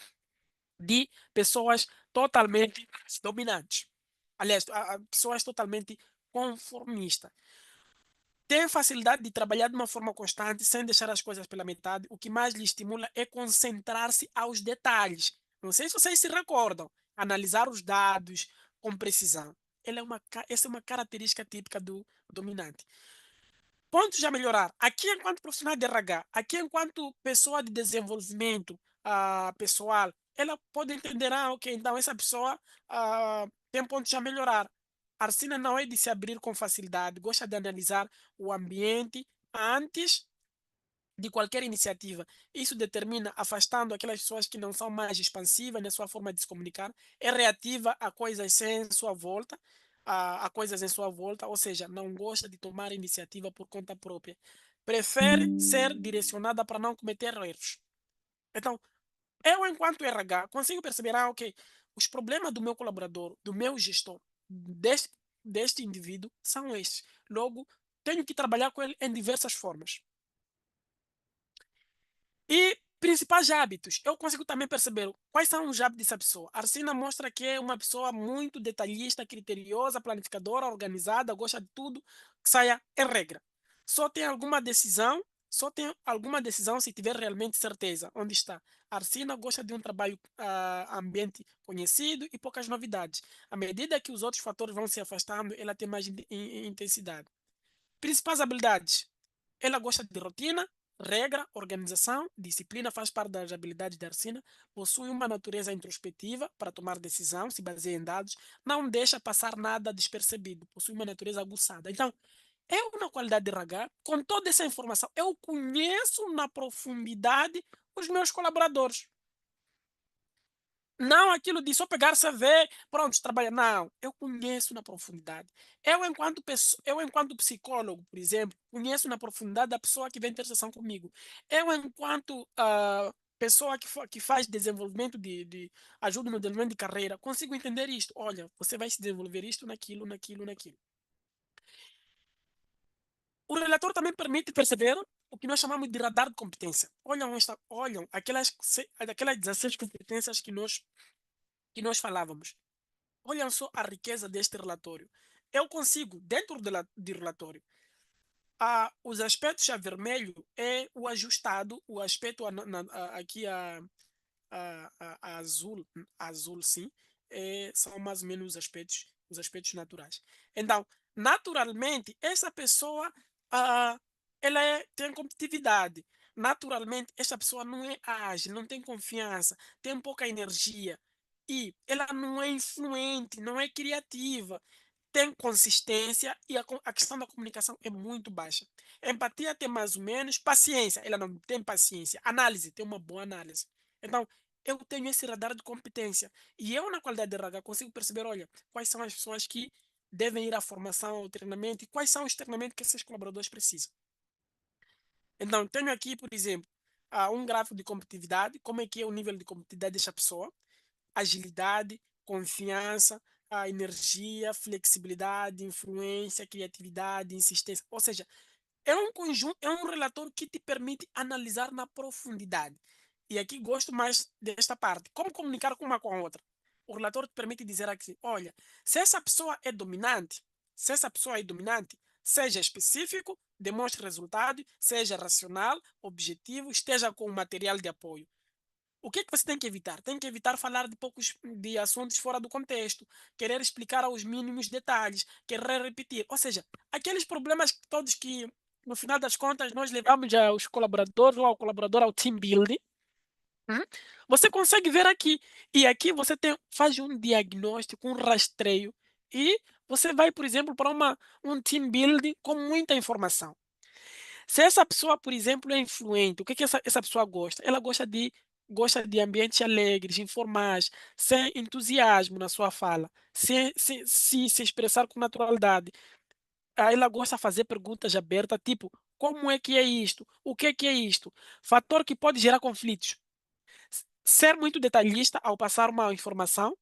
de pessoas totalmente dominantes. Aliás, pessoas totalmente conformistas. Tem facilidade de trabalhar de uma forma constante, sem deixar as coisas pela metade. O que mais lhe estimula é concentrar-se aos detalhes. Não sei se vocês se recordam. Analisar os dados com precisão. Essa é uma característica típica do dominante. Pontos a melhorar. Aqui, enquanto profissional de RH, aqui, enquanto pessoa de desenvolvimento pessoal, ela pode entender, ok, então essa pessoa tem pontos a melhorar. A Arsina não é de se abrir com facilidade, gosta de analisar o ambiente antes de qualquer iniciativa. Isso determina afastando aquelas pessoas que não são mais expansivas na sua forma de se comunicar, é reativa a coisas sem sua volta, a coisas em sua volta, ou seja, não gosta de tomar iniciativa por conta própria. Prefere ser direcionada para não cometer erros. Então, eu, enquanto RH, consigo perceber, ok, os problemas do meu colaborador, do meu gestor, deste indivíduo, são estes. Logo, tenho que trabalhar com ele em diversas formas. E principais hábitos. Eu consigo também perceber quais são os hábitos dessa pessoa. A Arsina mostra que é uma pessoa muito detalhista, criteriosa, planificadora, organizada, gosta de tudo que saia em regra. Só tem alguma decisão só tem alguma decisão se tiver realmente certeza. Onde está? A Arsina gosta de um trabalho ambiente conhecido e poucas novidades. À medida que os outros fatores vão se afastando, ela tem mais intensidade. Principais habilidades. Ela gosta de rotina, regra, organização, disciplina faz parte das habilidades da Arsina, possui uma natureza introspectiva para tomar decisão, se baseia em dados, não deixa passar nada despercebido, possui uma natureza aguçada. Então, eu, na qualidade de RH, com toda essa informação, eu conheço na profundidade os meus colaboradores. Não aquilo de só pegar CV, pronto, trabalhar. Não, eu conheço na profundidade. Eu, enquanto psicólogo, por exemplo, conheço na profundidade a pessoa que vem ter sessão comigo. Eu, enquanto pessoa que faz desenvolvimento de ajuda no desenvolvimento de carreira, consigo entender isto. Olha, você vai se desenvolver isto, naquilo, naquilo, naquilo. O relatório também permite perceber o que nós chamamos de radar de competência. Olham aquelas 16 competências que nós falávamos. Olham só a riqueza deste relatório. Eu consigo, dentro de relatório, os aspectos a vermelho é o ajustado, o aspecto aqui a azul sim, são mais ou menos os aspectos naturais. Então, naturalmente, essa pessoa tem competitividade. Naturalmente, essa pessoa não é ágil, não tem confiança, tem pouca energia e ela não é influente, não é criativa, tem consistência e a questão da comunicação é muito baixa. Empatia tem mais ou menos, paciência, ela não tem paciência. Análise, tem uma boa análise. Então, eu tenho esse radar de competência. E eu, na qualidade de RH, consigo perceber, olha, quais são as pessoas que devem ir à formação, ao treinamento, e quais são os treinamentos que esses colaboradores precisam. Então, tenho aqui, por exemplo, um gráfico de competitividade, como é que é o nível de competitividade dessa pessoa, agilidade, confiança, a energia, flexibilidade, influência, criatividade, insistência. Ou seja, é um conjunto, é um relatório que te permite analisar na profundidade. E aqui gosto mais desta parte. Como comunicar uma com a outra? O relatório te permite dizer aqui, olha, se essa pessoa é dominante, se essa pessoa é dominante, seja específico, demonstre resultado, seja racional, objetivo, esteja com material de apoio. O que é que você tem que evitar? Tem que evitar falar de assuntos fora do contexto, querer explicar aos mínimos detalhes, querer repetir. Ou seja, aqueles problemas todos que, no final das contas, nós levamos aos colaboradores ou ao colaborador ao team building, você consegue ver aqui. E aqui você faz um diagnóstico, um rastreio, e você vai, por exemplo, para um team building com muita informação. Se essa pessoa, por exemplo, é influente, o que, que essa pessoa gosta? Ela gosta de ambientes alegres, informais, sem entusiasmo na sua fala, se expressar com naturalidade. Ela gosta de fazer perguntas abertas, tipo, como é que é isto? O que é isto? Fator que pode gerar conflitos. Ser muito detalhista ao passar uma informação,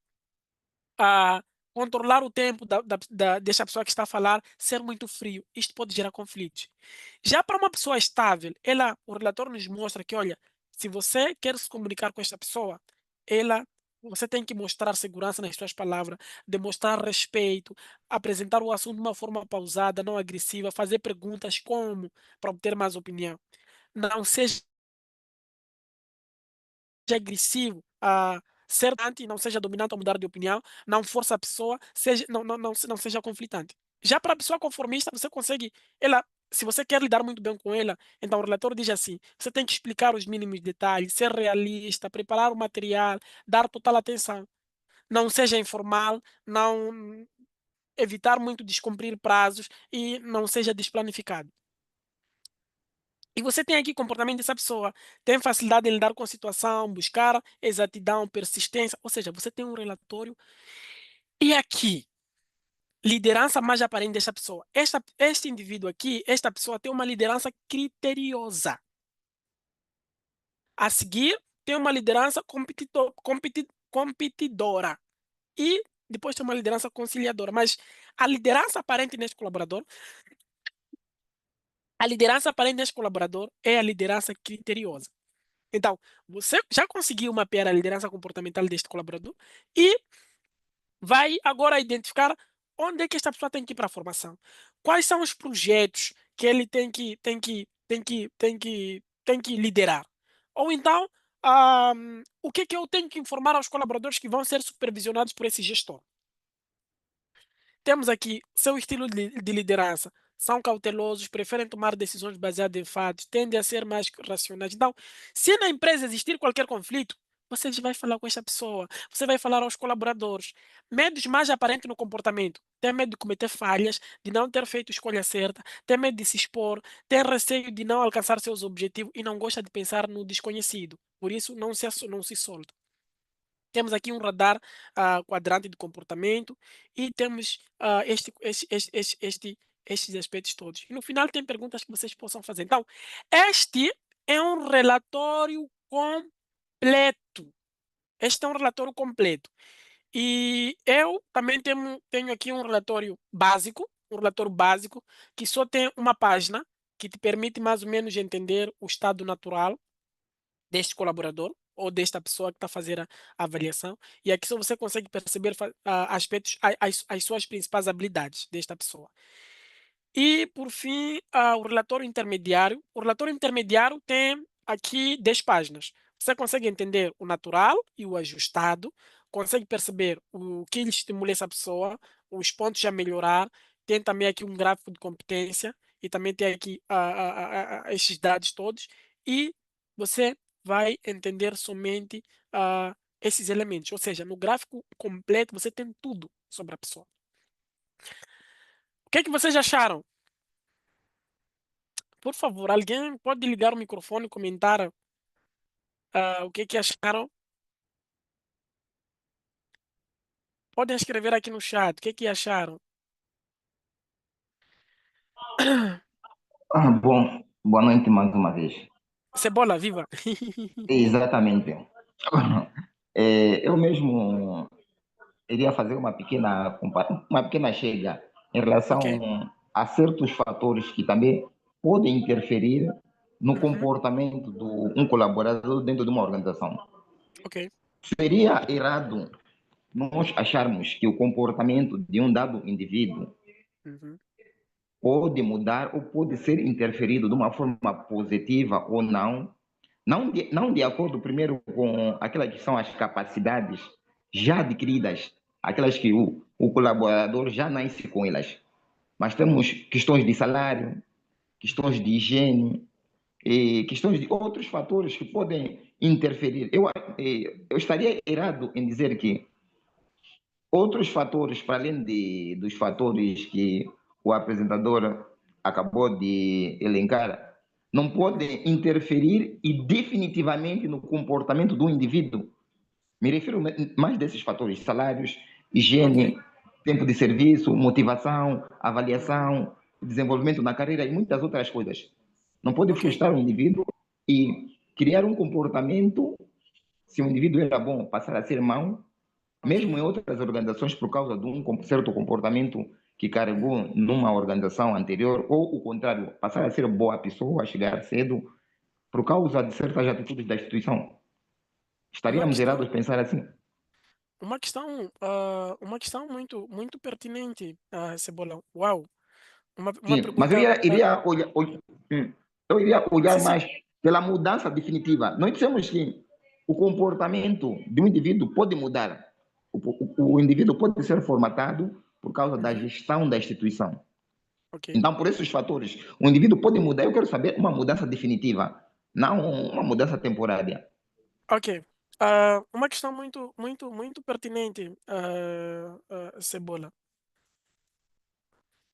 a controlar o tempo dessa pessoa que está a falar, ser muito frio. Isto pode gerar conflitos. Já para uma pessoa estável, o relatório nos mostra que, olha, se você quer se comunicar com esta pessoa, você tem que mostrar segurança nas suas palavras, demonstrar respeito, apresentar o assunto de uma forma pausada, não agressiva, fazer perguntas como para obter mais opinião. Não seja agressivo, ser anti, não seja dominante ao mudar de opinião, não força a pessoa, não seja conflitante. Já para a pessoa conformista, você consegue, se você quer lidar muito bem com ela, então o relatório diz assim: você tem que explicar os mínimos detalhes, ser realista, preparar o material, dar total atenção. Não seja informal, não evitar muito descumprir prazos e não seja desplanificado. E você tem aqui comportamento dessa pessoa, tem facilidade em lidar com a situação, buscar exatidão, persistência, ou seja, você tem um relatório. E aqui, liderança mais aparente dessa pessoa. Este indivíduo aqui, esta pessoa tem uma liderança criteriosa. A seguir, tem uma liderança competidora. E depois tem uma liderança conciliadora. Mas a liderança aparente neste colaborador, é a liderança criteriosa. Então, você já conseguiu mapear a liderança comportamental deste colaborador e vai agora identificar onde é que esta pessoa tem que ir para a formação. Quais são os projetos que ele tem que tem que liderar. Ou então, o que eu tenho que informar aos colaboradores que vão ser supervisionados por esse gestor? Temos aqui seu estilo de liderança. São cautelosos, preferem tomar decisões baseadas em fatos, tendem a ser mais racionais. Então, se na empresa existir qualquer conflito, você vai falar com essa pessoa, você vai falar aos colaboradores. Medos mais aparentes no comportamento. Tem medo de cometer falhas, de não ter feito a escolha certa, tem medo de se expor, tem receio de não alcançar seus objetivos e não gosta de pensar no desconhecido. Por isso, não se solta. Temos aqui um radar quadrante de comportamento e temos estes aspectos todos. E no final tem perguntas que vocês possam fazer. Então, este é um relatório completo. Este é um relatório completo. E eu também tenho aqui um relatório básico, que só tem uma página, que te permite mais ou menos entender o estado natural deste colaborador ou desta pessoa que está a fazer a avaliação. E aqui só você consegue perceber aspectos, as suas principais habilidades desta pessoa. E, por fim, o relatório intermediário. O relatório intermediário tem aqui 10 páginas. Você consegue entender o natural e o ajustado, consegue perceber o que estimula essa pessoa, os pontos a melhorar. Tem também aqui um gráfico de competência e também tem aqui estes dados todos. E você vai entender somente esses elementos. Ou seja, no gráfico completo você tem tudo sobre a pessoa. O que é que vocês acharam? Por favor, alguém pode ligar o microfone e comentar o que acharam? Podem escrever aqui no chat o que acharam. Bom, boa noite mais uma vez. Cebola, viva! Exatamente. Eu mesmo iria fazer uma pequena chega em Ok. relação a certos fatores que também podem interferir no Uhum. comportamento de um colaborador dentro de uma organização. Ok. Seria errado nós acharmos que o comportamento de um dado indivíduo Uhum. pode mudar ou pode ser interferido de uma forma positiva ou não, não de acordo primeiro com aquelas que são as capacidades já adquiridas, aquelas que o colaborador já nasce com elas, mas temos questões de salário, questões de higiene, e questões de outros fatores que podem interferir. Eu estaria errado em dizer que outros fatores, para além dos fatores que o apresentador acabou de elencar, não podem interferir e definitivamente no comportamento do indivíduo. Me refiro mais desses fatores: salários, Ok. higiene, tempo de serviço, motivação, Uhum. avaliação, desenvolvimento na carreira e muitas outras coisas. Não pode Ok. frustrar o indivíduo e criar um comportamento, se o indivíduo era bom, passar a ser mau, mesmo em Ok. outras organizações, por causa de um certo comportamento que carregou Uhum. numa organização anterior, ou o contrário, passar a ser boa pessoa, a chegar cedo, por causa de certas atitudes da instituição. Uma Estaríamos questão, errados pensar assim? uma questão muito pertinente, Cebola. Uau! Uma Sim, mas eu pergunta. eu iria olhar Sim, sim. mais pela mudança definitiva. Nós dissemos que o comportamento de um indivíduo pode mudar. O indivíduo pode ser formatado por causa da Uhum. gestão da instituição. Ok. Então, por esses fatores, o indivíduo pode mudar. Eu quero saber uma mudança definitiva, não uma mudança temporária. Ok. Uma questão muito pertinente, Cebola.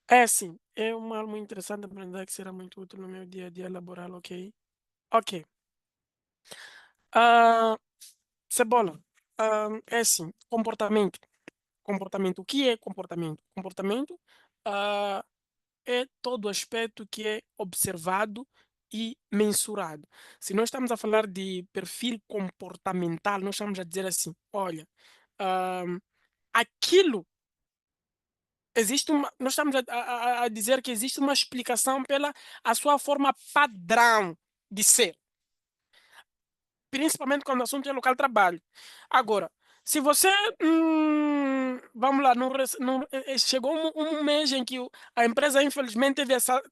É sim, é uma algo muito interessante aprender que será muito útil no meu dia a dia laboral, ok? Ok. Ah, Cebola, é assim, comportamento. Comportamento, o que é comportamento? Comportamento ah, é todo aspecto que é observado e mensurado. Se nós estamos a falar de perfil comportamental, nós estamos a dizer assim, olha, ah, aquilo nós estamos a dizer que existe uma explicação pela a sua forma padrão de ser, principalmente quando o assunto é local de trabalho. Agora, Se você, vamos lá, chegou um mês em que a empresa infelizmente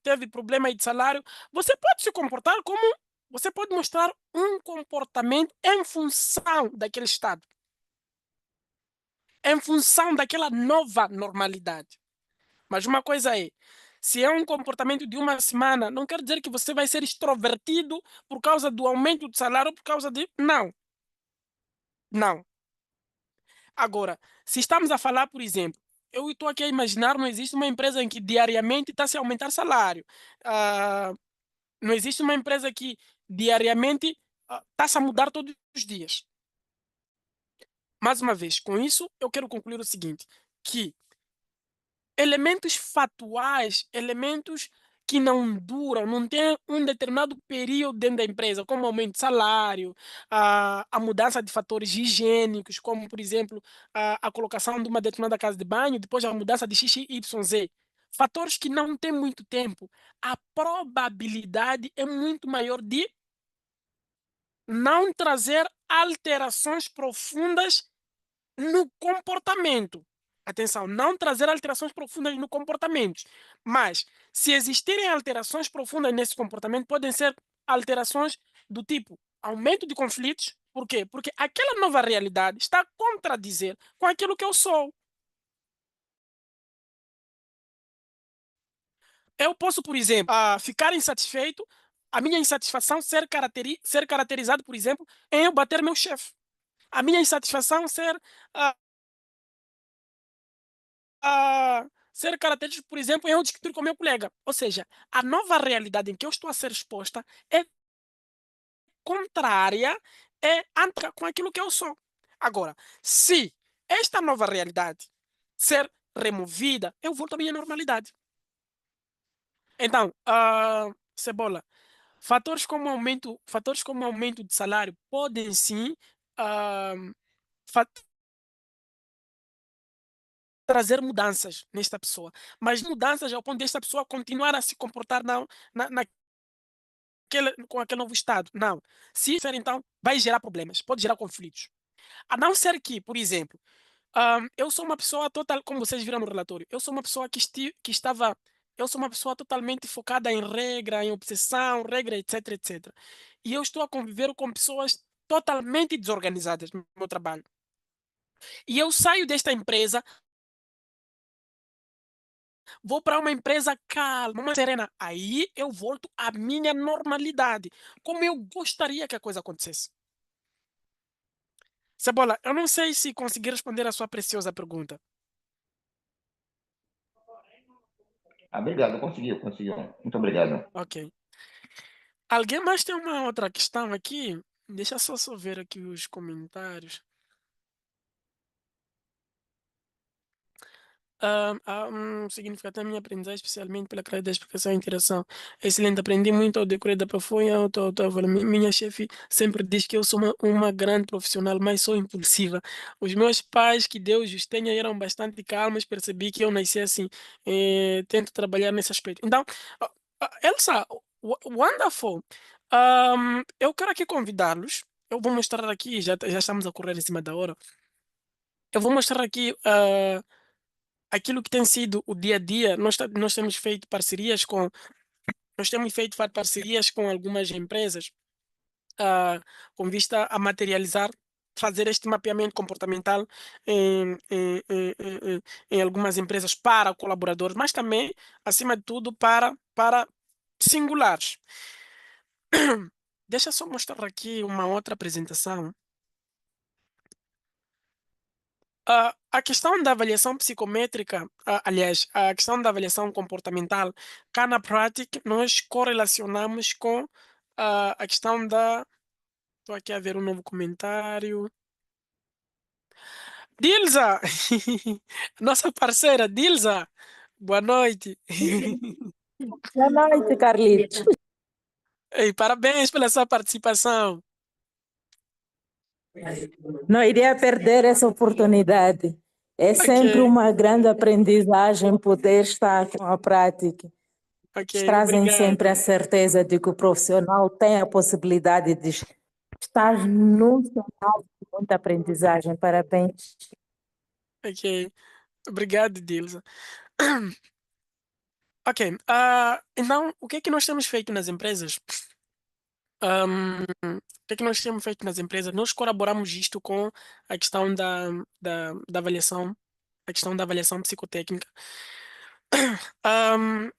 teve problema de salário, você pode se comportar como, você pode mostrar um comportamento em função daquele estado, em função daquela nova normalidade. Mas uma coisa é, se é um comportamento de uma semana, não quer dizer que você vai ser extrovertido por causa do aumento do salário, por causa de... Não, não. Agora, se estamos a falar, por exemplo, eu estou aqui a imaginar, não existe uma empresa em que diariamente está se a aumentar salário. Ah, não existe uma empresa que diariamente está-se a mudar todos os dias. Mais uma vez, com isso, eu quero concluir o seguinte, que elementos fatuais, elementos que não duram, não tem um determinado período dentro da empresa, como aumento de salário, a mudança de fatores higiênicos, como, por exemplo, a colocação de uma determinada casa de banho, depois a mudança de X, Y, Z. Fatores que não têm muito tempo. A probabilidade é muito maior de não trazer alterações profundas no comportamento. Atenção, não trazer alterações profundas no comportamento. Mas, se existirem alterações profundas nesse comportamento, podem ser alterações do tipo aumento de conflitos. Por quê? Porque aquela nova realidade está a contradizer com aquilo que eu sou. Eu posso, por exemplo, ficar insatisfeito, a minha insatisfação ser caracterizada, por exemplo, em eu bater meu chefe. A minha insatisfação ah, ser característico, por exemplo, em eu discutir com meu colega. Ou seja, a nova realidade em que eu estou a ser exposta é contrária, é antagônica com aquilo que eu sou. Agora, se esta nova realidade ser removida, eu volto à minha normalidade. Então, Cebola, fatores como aumento de salário podem sim ah, fa- trazer mudanças nesta pessoa, mas mudanças ao ponto desta pessoa continuar a se comportar com aquele novo estado. Não. Se for, então, vai gerar problemas, pode gerar conflitos. A não ser que, por exemplo, eu sou uma pessoa total, como vocês viram no relatório, eu sou uma pessoa que estava, eu sou uma pessoa totalmente focada em regra, em obsessão, regra, etc, etc. E eu estou a conviver com pessoas totalmente desorganizadas no meu trabalho. E eu saio desta empresa, vou para uma empresa calma, uma serena. Aí eu volto à minha normalidade, como eu gostaria que a coisa acontecesse. Cebola, eu não sei se consegui responder a sua preciosa pergunta. Obrigado, conseguiu, conseguiu. Muito obrigado. Ok. Alguém mais tem uma outra questão aqui? Deixa só ver aqui os comentários. Significa até a minha aprendizagem, especialmente pela clareza da explicação e interação. Excelente, aprendi muito ao decorrer da profissão. Minha chefe sempre diz que eu sou uma grande profissional, mas sou impulsiva. Os meus pais, que Deus os tenha, eram bastante calmos, percebi que eu nasci assim. Tento trabalhar nesse aspecto. Então, Elsa, wonderful. Eu quero aqui convidá-los. Eu vou mostrar aqui, já estamos a correr em cima da hora. Eu vou mostrar aqui aquilo que tem sido o dia a dia. Nós temos feito parcerias com algumas empresas com vista a materializar, fazer este mapeamento comportamental em algumas empresas para colaboradores, mas também, acima de tudo, para singulares. Deixa eu só mostrar aqui uma outra apresentação. A questão da avaliação psicométrica, aliás, a questão da avaliação comportamental, cá na prática, nós correlacionamos com a questão da. Estou aqui a ver um novo comentário. Dilza! Nossa parceira, Dilza! Boa noite! Boa noite, Carlitos. Ei, parabéns pela sua participação. Não iria perder essa oportunidade. É sempre Ok, uma grande aprendizagem poder estar com a prática. Eles ok, trazem sempre obrigado. a certeza de que o profissional tem a possibilidade de Estás num cenário de muita aprendizagem. Parabéns. Ok, obrigado, Dilsa. Ok, então, o que é que nós temos feito nas empresas? O que é que nós temos feito nas empresas? Nós colaboramos isto com a questão da avaliação, a questão da avaliação psicotécnica. Ahm,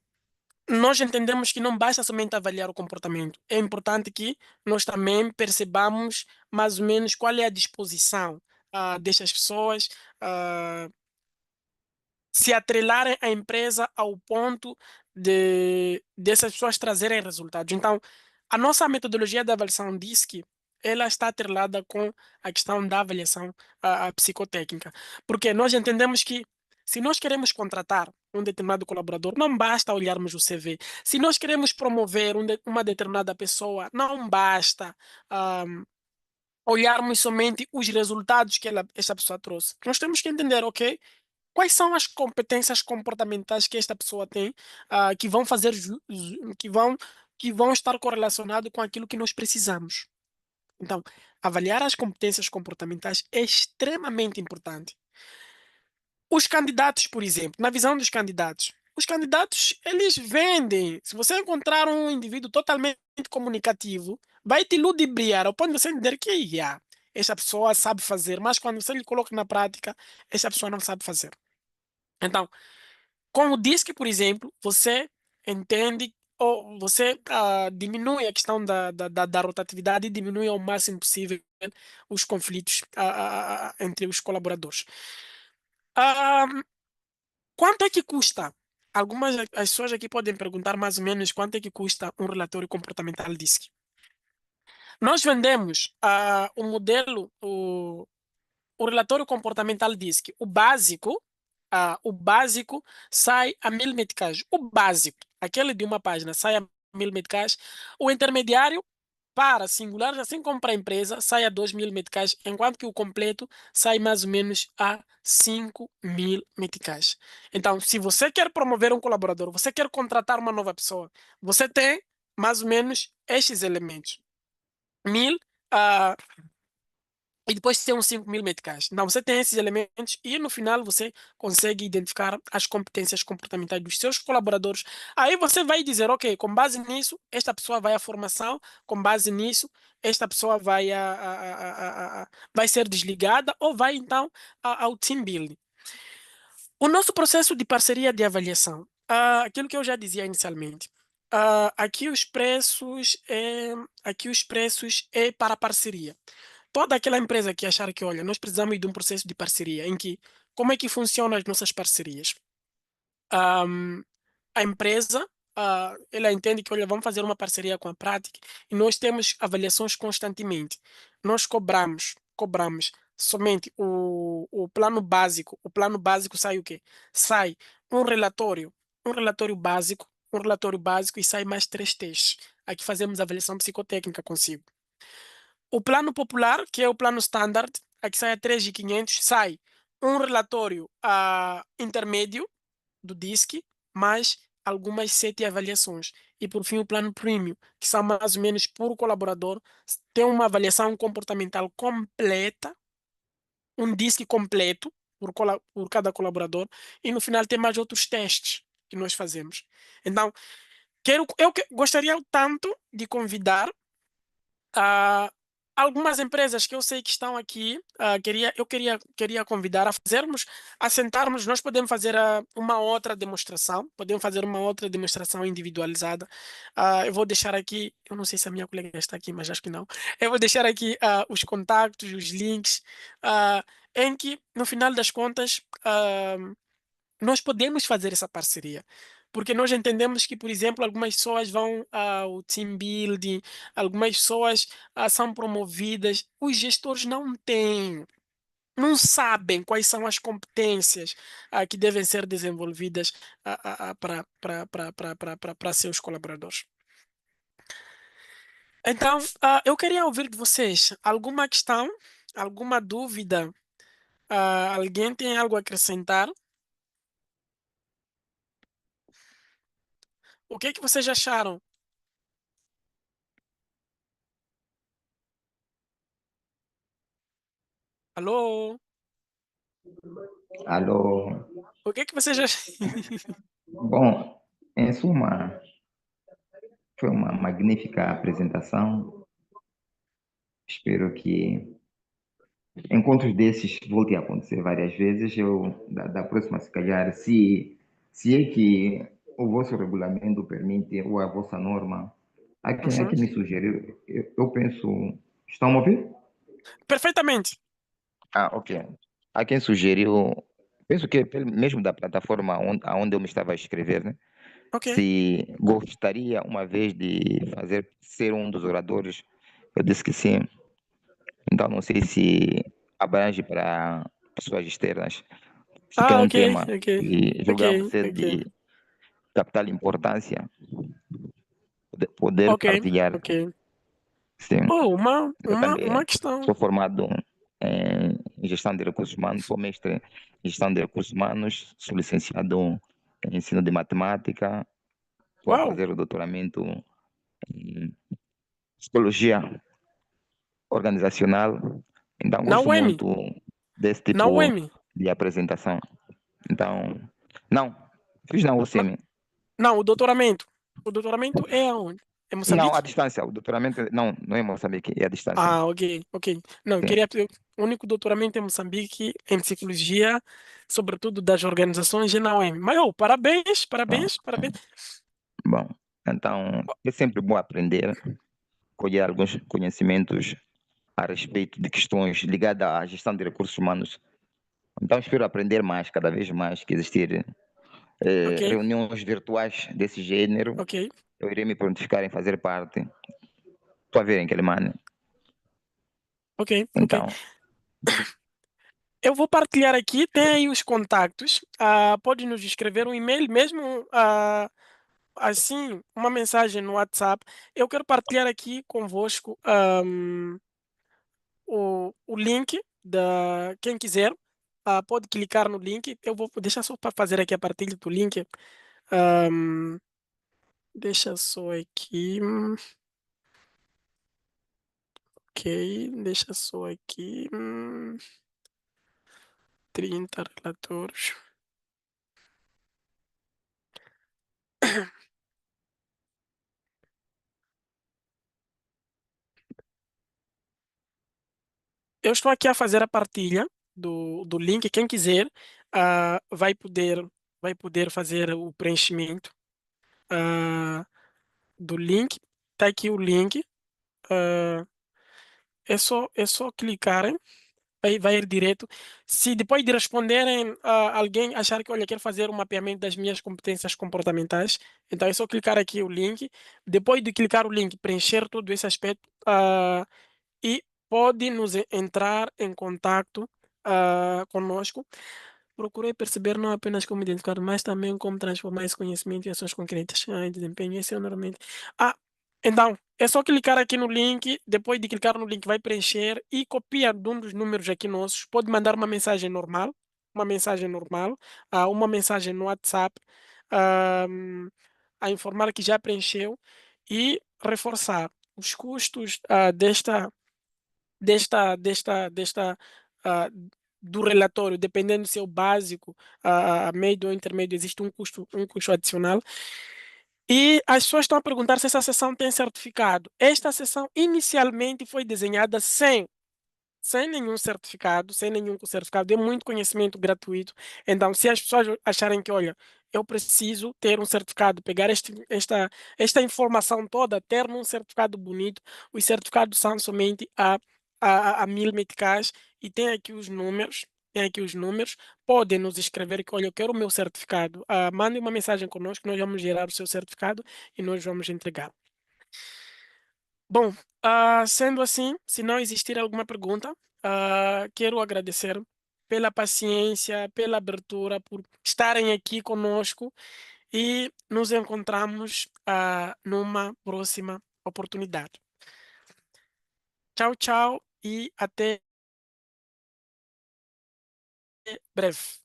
Nós entendemos que não basta somente avaliar o comportamento. É importante que nós também percebamos mais ou menos qual é a disposição destas pessoas, ah, se atrelarem à empresa ao ponto de dessas pessoas trazerem resultados. Então, a nossa metodologia de avaliação diz que ela está atrelada com a questão da avaliação a psicotécnica, porque nós entendemos que se nós queremos contratar um determinado colaborador, não basta olharmos o CV. Se nós queremos promover uma determinada pessoa, não basta ah, olharmos somente os resultados que essa pessoa trouxe. Nós temos que entender, ok? Quais são as competências comportamentais que esta pessoa tem, que vão fazer, que vão estar correlacionado com aquilo que nós precisamos? Então, avaliar as competências comportamentais é extremamente importante. Os candidatos, por exemplo, na visão dos candidatos, os candidatos, eles vendem. Se você encontrar um indivíduo totalmente comunicativo, vai te ludibriar ao ponto de você entender que essa pessoa sabe fazer, mas quando você lhe coloca na prática, essa pessoa não sabe fazer. Então, com o DISC, por exemplo, você entende ou você diminui a questão da rotatividade e diminui ao máximo possível os conflitos entre os colaboradores. Ah, Quanto é que custa? Algumas as pessoas aqui podem perguntar mais ou menos quanto é que custa um relatório comportamental DISC. Nós vendemos o modelo, o relatório comportamental diz que o básico sai a 1.000 meticais. O básico, aquele de uma página, sai a 1.000 meticais. O intermediário, para singulares, assim como para a empresa, sai a 2.000 meticais, enquanto que o completo sai mais ou menos a 5.000 meticais. Então, se você quer promover um colaborador, você quer contratar uma nova pessoa, você tem mais ou menos estes elementos. 1.000, e depois tem uns 5.000 meticais. Então, você tem esses elementos e no final você consegue identificar as competências comportamentais dos seus colaboradores. Aí você vai dizer, ok, com base nisso, esta pessoa vai à formação, com base nisso, esta pessoa vai ser desligada ou vai então ao team building. O nosso processo de parceria de avaliação, aquilo que eu já dizia inicialmente, aqui os preços é para parceria. Toda aquela empresa que achar que, olha, nós precisamos de um processo de parceria, em que, como é que funcionam as nossas parcerias? Ahm, a empresa, ela entende que, olha, vamos fazer uma parceria com a prática e nós temos avaliações constantemente. Nós cobramos somente o plano básico. O plano básico sai o quê? Sai um relatório básico e sai mais 3 testes. Aqui fazemos avaliação psicotécnica consigo. O plano popular, que é o plano standard, aqui sai a 3.500, sai um relatório intermédio do DISC, mais algumas 7 avaliações. E por fim, o plano premium, que são mais ou menos por colaborador, tem uma avaliação comportamental completa, um DISC completo por cada colaborador, e no final tem mais outros testes que nós fazemos. Então, gostaria tanto de convidar ah, algumas empresas que eu sei que estão aqui, queria convidar a sentarmos, nós podemos fazer podemos fazer uma outra demonstração individualizada. Eu vou deixar aqui, eu não sei se a minha colega está aqui, mas acho que não. Eu vou deixar aqui os contatos, os links, ah, em que, no final das contas, nós podemos fazer essa parceria. Porque nós entendemos que, por exemplo, algumas pessoas vão ao team building, algumas pessoas são promovidas, os gestores não têm, não sabem quais são as competências que devem ser desenvolvidas para seus colaboradores. Então, eu queria ouvir de vocês alguma questão, alguma dúvida, alguém tem algo a acrescentar? O que é que vocês acharam? Alô? Alô? O que você já... Bom, em suma, foi uma magnífica apresentação. Espero que encontros desses voltem a acontecer várias vezes. Da próxima, se calhar, se é que o vosso regulamento permite, ou a vossa norma, a Uhum. quem me sugeriu, eu penso. Estão a ouvir? Perfeitamente. Ah, ok. Há quem sugeriu, penso que mesmo da plataforma onde eu me estava a inscrever, né? Ok. Se gostaria uma vez de fazer ser um dos oradores, eu disse que sim. Então não sei se abrange para pessoas externas. Sei que é Ah, um ok, tema ok, que ok, julgamos ser ok, de capital importância, poder ok, partilhar. ok. Sim, Oh, eu uma também questão. sou formado em gestão de recursos humanos, sou mestre em gestão de recursos humanos, sou licenciado em ensino de matemática, estou a Uau, fazer o doutoramento em psicologia organizacional. Então, na gosto UEM, muito desse na tipo UEM. de apresentação. Então, não, fiz na Na- UCM. Não, o doutoramento. O doutoramento é aonde? É Não, à Moçambique? distância. O doutoramento, não é em Moçambique, é à distância. Ah, ok, ok. Não, eu Sim. queria. O único doutoramento em Moçambique em psicologia, sobretudo das organizações, é na UEM. Mas, oh, parabéns, Bom, parabéns, parabéns. bom, então é sempre bom aprender, colher alguns conhecimentos a respeito de questões ligadas à gestão de recursos humanos. Então, espero aprender mais, cada vez mais, que existir Ok, reuniões virtuais desse gênero. ok, Eu irei me prontificar em fazer parte. Estou a ver em Quelimane. ok, ok. Então, Eu vou partilhar aqui, tem aí os contactos. Pode nos escrever um e-mail, mesmo assim, uma mensagem no WhatsApp. Eu quero partilhar aqui convosco o link da quem quiser. Pode clicar no link. Eu vou deixar só para fazer aqui a partilha do link. Ahm, deixa só aqui. Ok, deixa só aqui. 30 relatórios. Eu estou aqui a fazer a partilha do link. Quem quiser vai poder fazer o preenchimento do link. Está aqui o link. ah, é só clicarem. Vai ir direto. Se depois de responderem, alguém achar que, olha, quero fazer um mapeamento das minhas competências comportamentais, então é só clicar aqui o link. Depois de clicar o link, preencher todo esse aspecto, e pode entrar em contato conosco. Procurei perceber não apenas como identificar, mas também como transformar esse conhecimento em ações concretas. Em desempenho, esse é normalmente. Ah, então, é só clicar aqui no link, depois de clicar no link, vai preencher e copia de um dos números aqui nossos. Pode mandar uma mensagem normal, uma mensagem no WhatsApp, ah, a informar que já preencheu e reforçar os custos desta ah, do relatório, dependendo se é o básico, médio ou intermédio, existe um custo adicional. E as pessoas estão a perguntar se essa sessão tem certificado. Esta sessão inicialmente foi desenhada sem nenhum certificado, sem nenhum certificado, é muito conhecimento gratuito. Então, se as pessoas acharem que, olha, eu preciso ter um certificado, pegar esta informação toda, ter um certificado bonito, os certificados são somente a 1000 meticais e tem aqui os números, podem nos escrever que, olha, eu quero o meu certificado. Mandem uma mensagem conosco, nós vamos gerar o seu certificado e nós vamos entregar. Bom, sendo assim, se não existir alguma pergunta, quero agradecer pela paciência, pela abertura, por estarem aqui conosco e nos encontramos, numa próxima oportunidade. Tchau, tchau e até breve.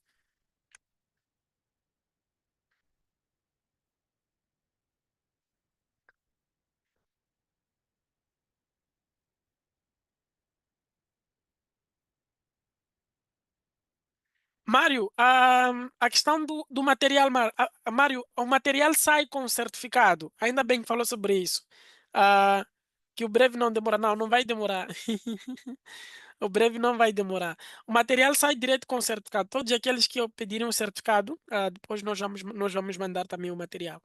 Mário, a questão do material, Mário, o material sai com certificado. Ainda bem que falou sobre isso. Ah, que o breve não demora. Não, não vai demorar. O breve não vai demorar. O material sai direto com certificado. Todos aqueles que pedirem o certificado, depois nós vamos mandar também o material.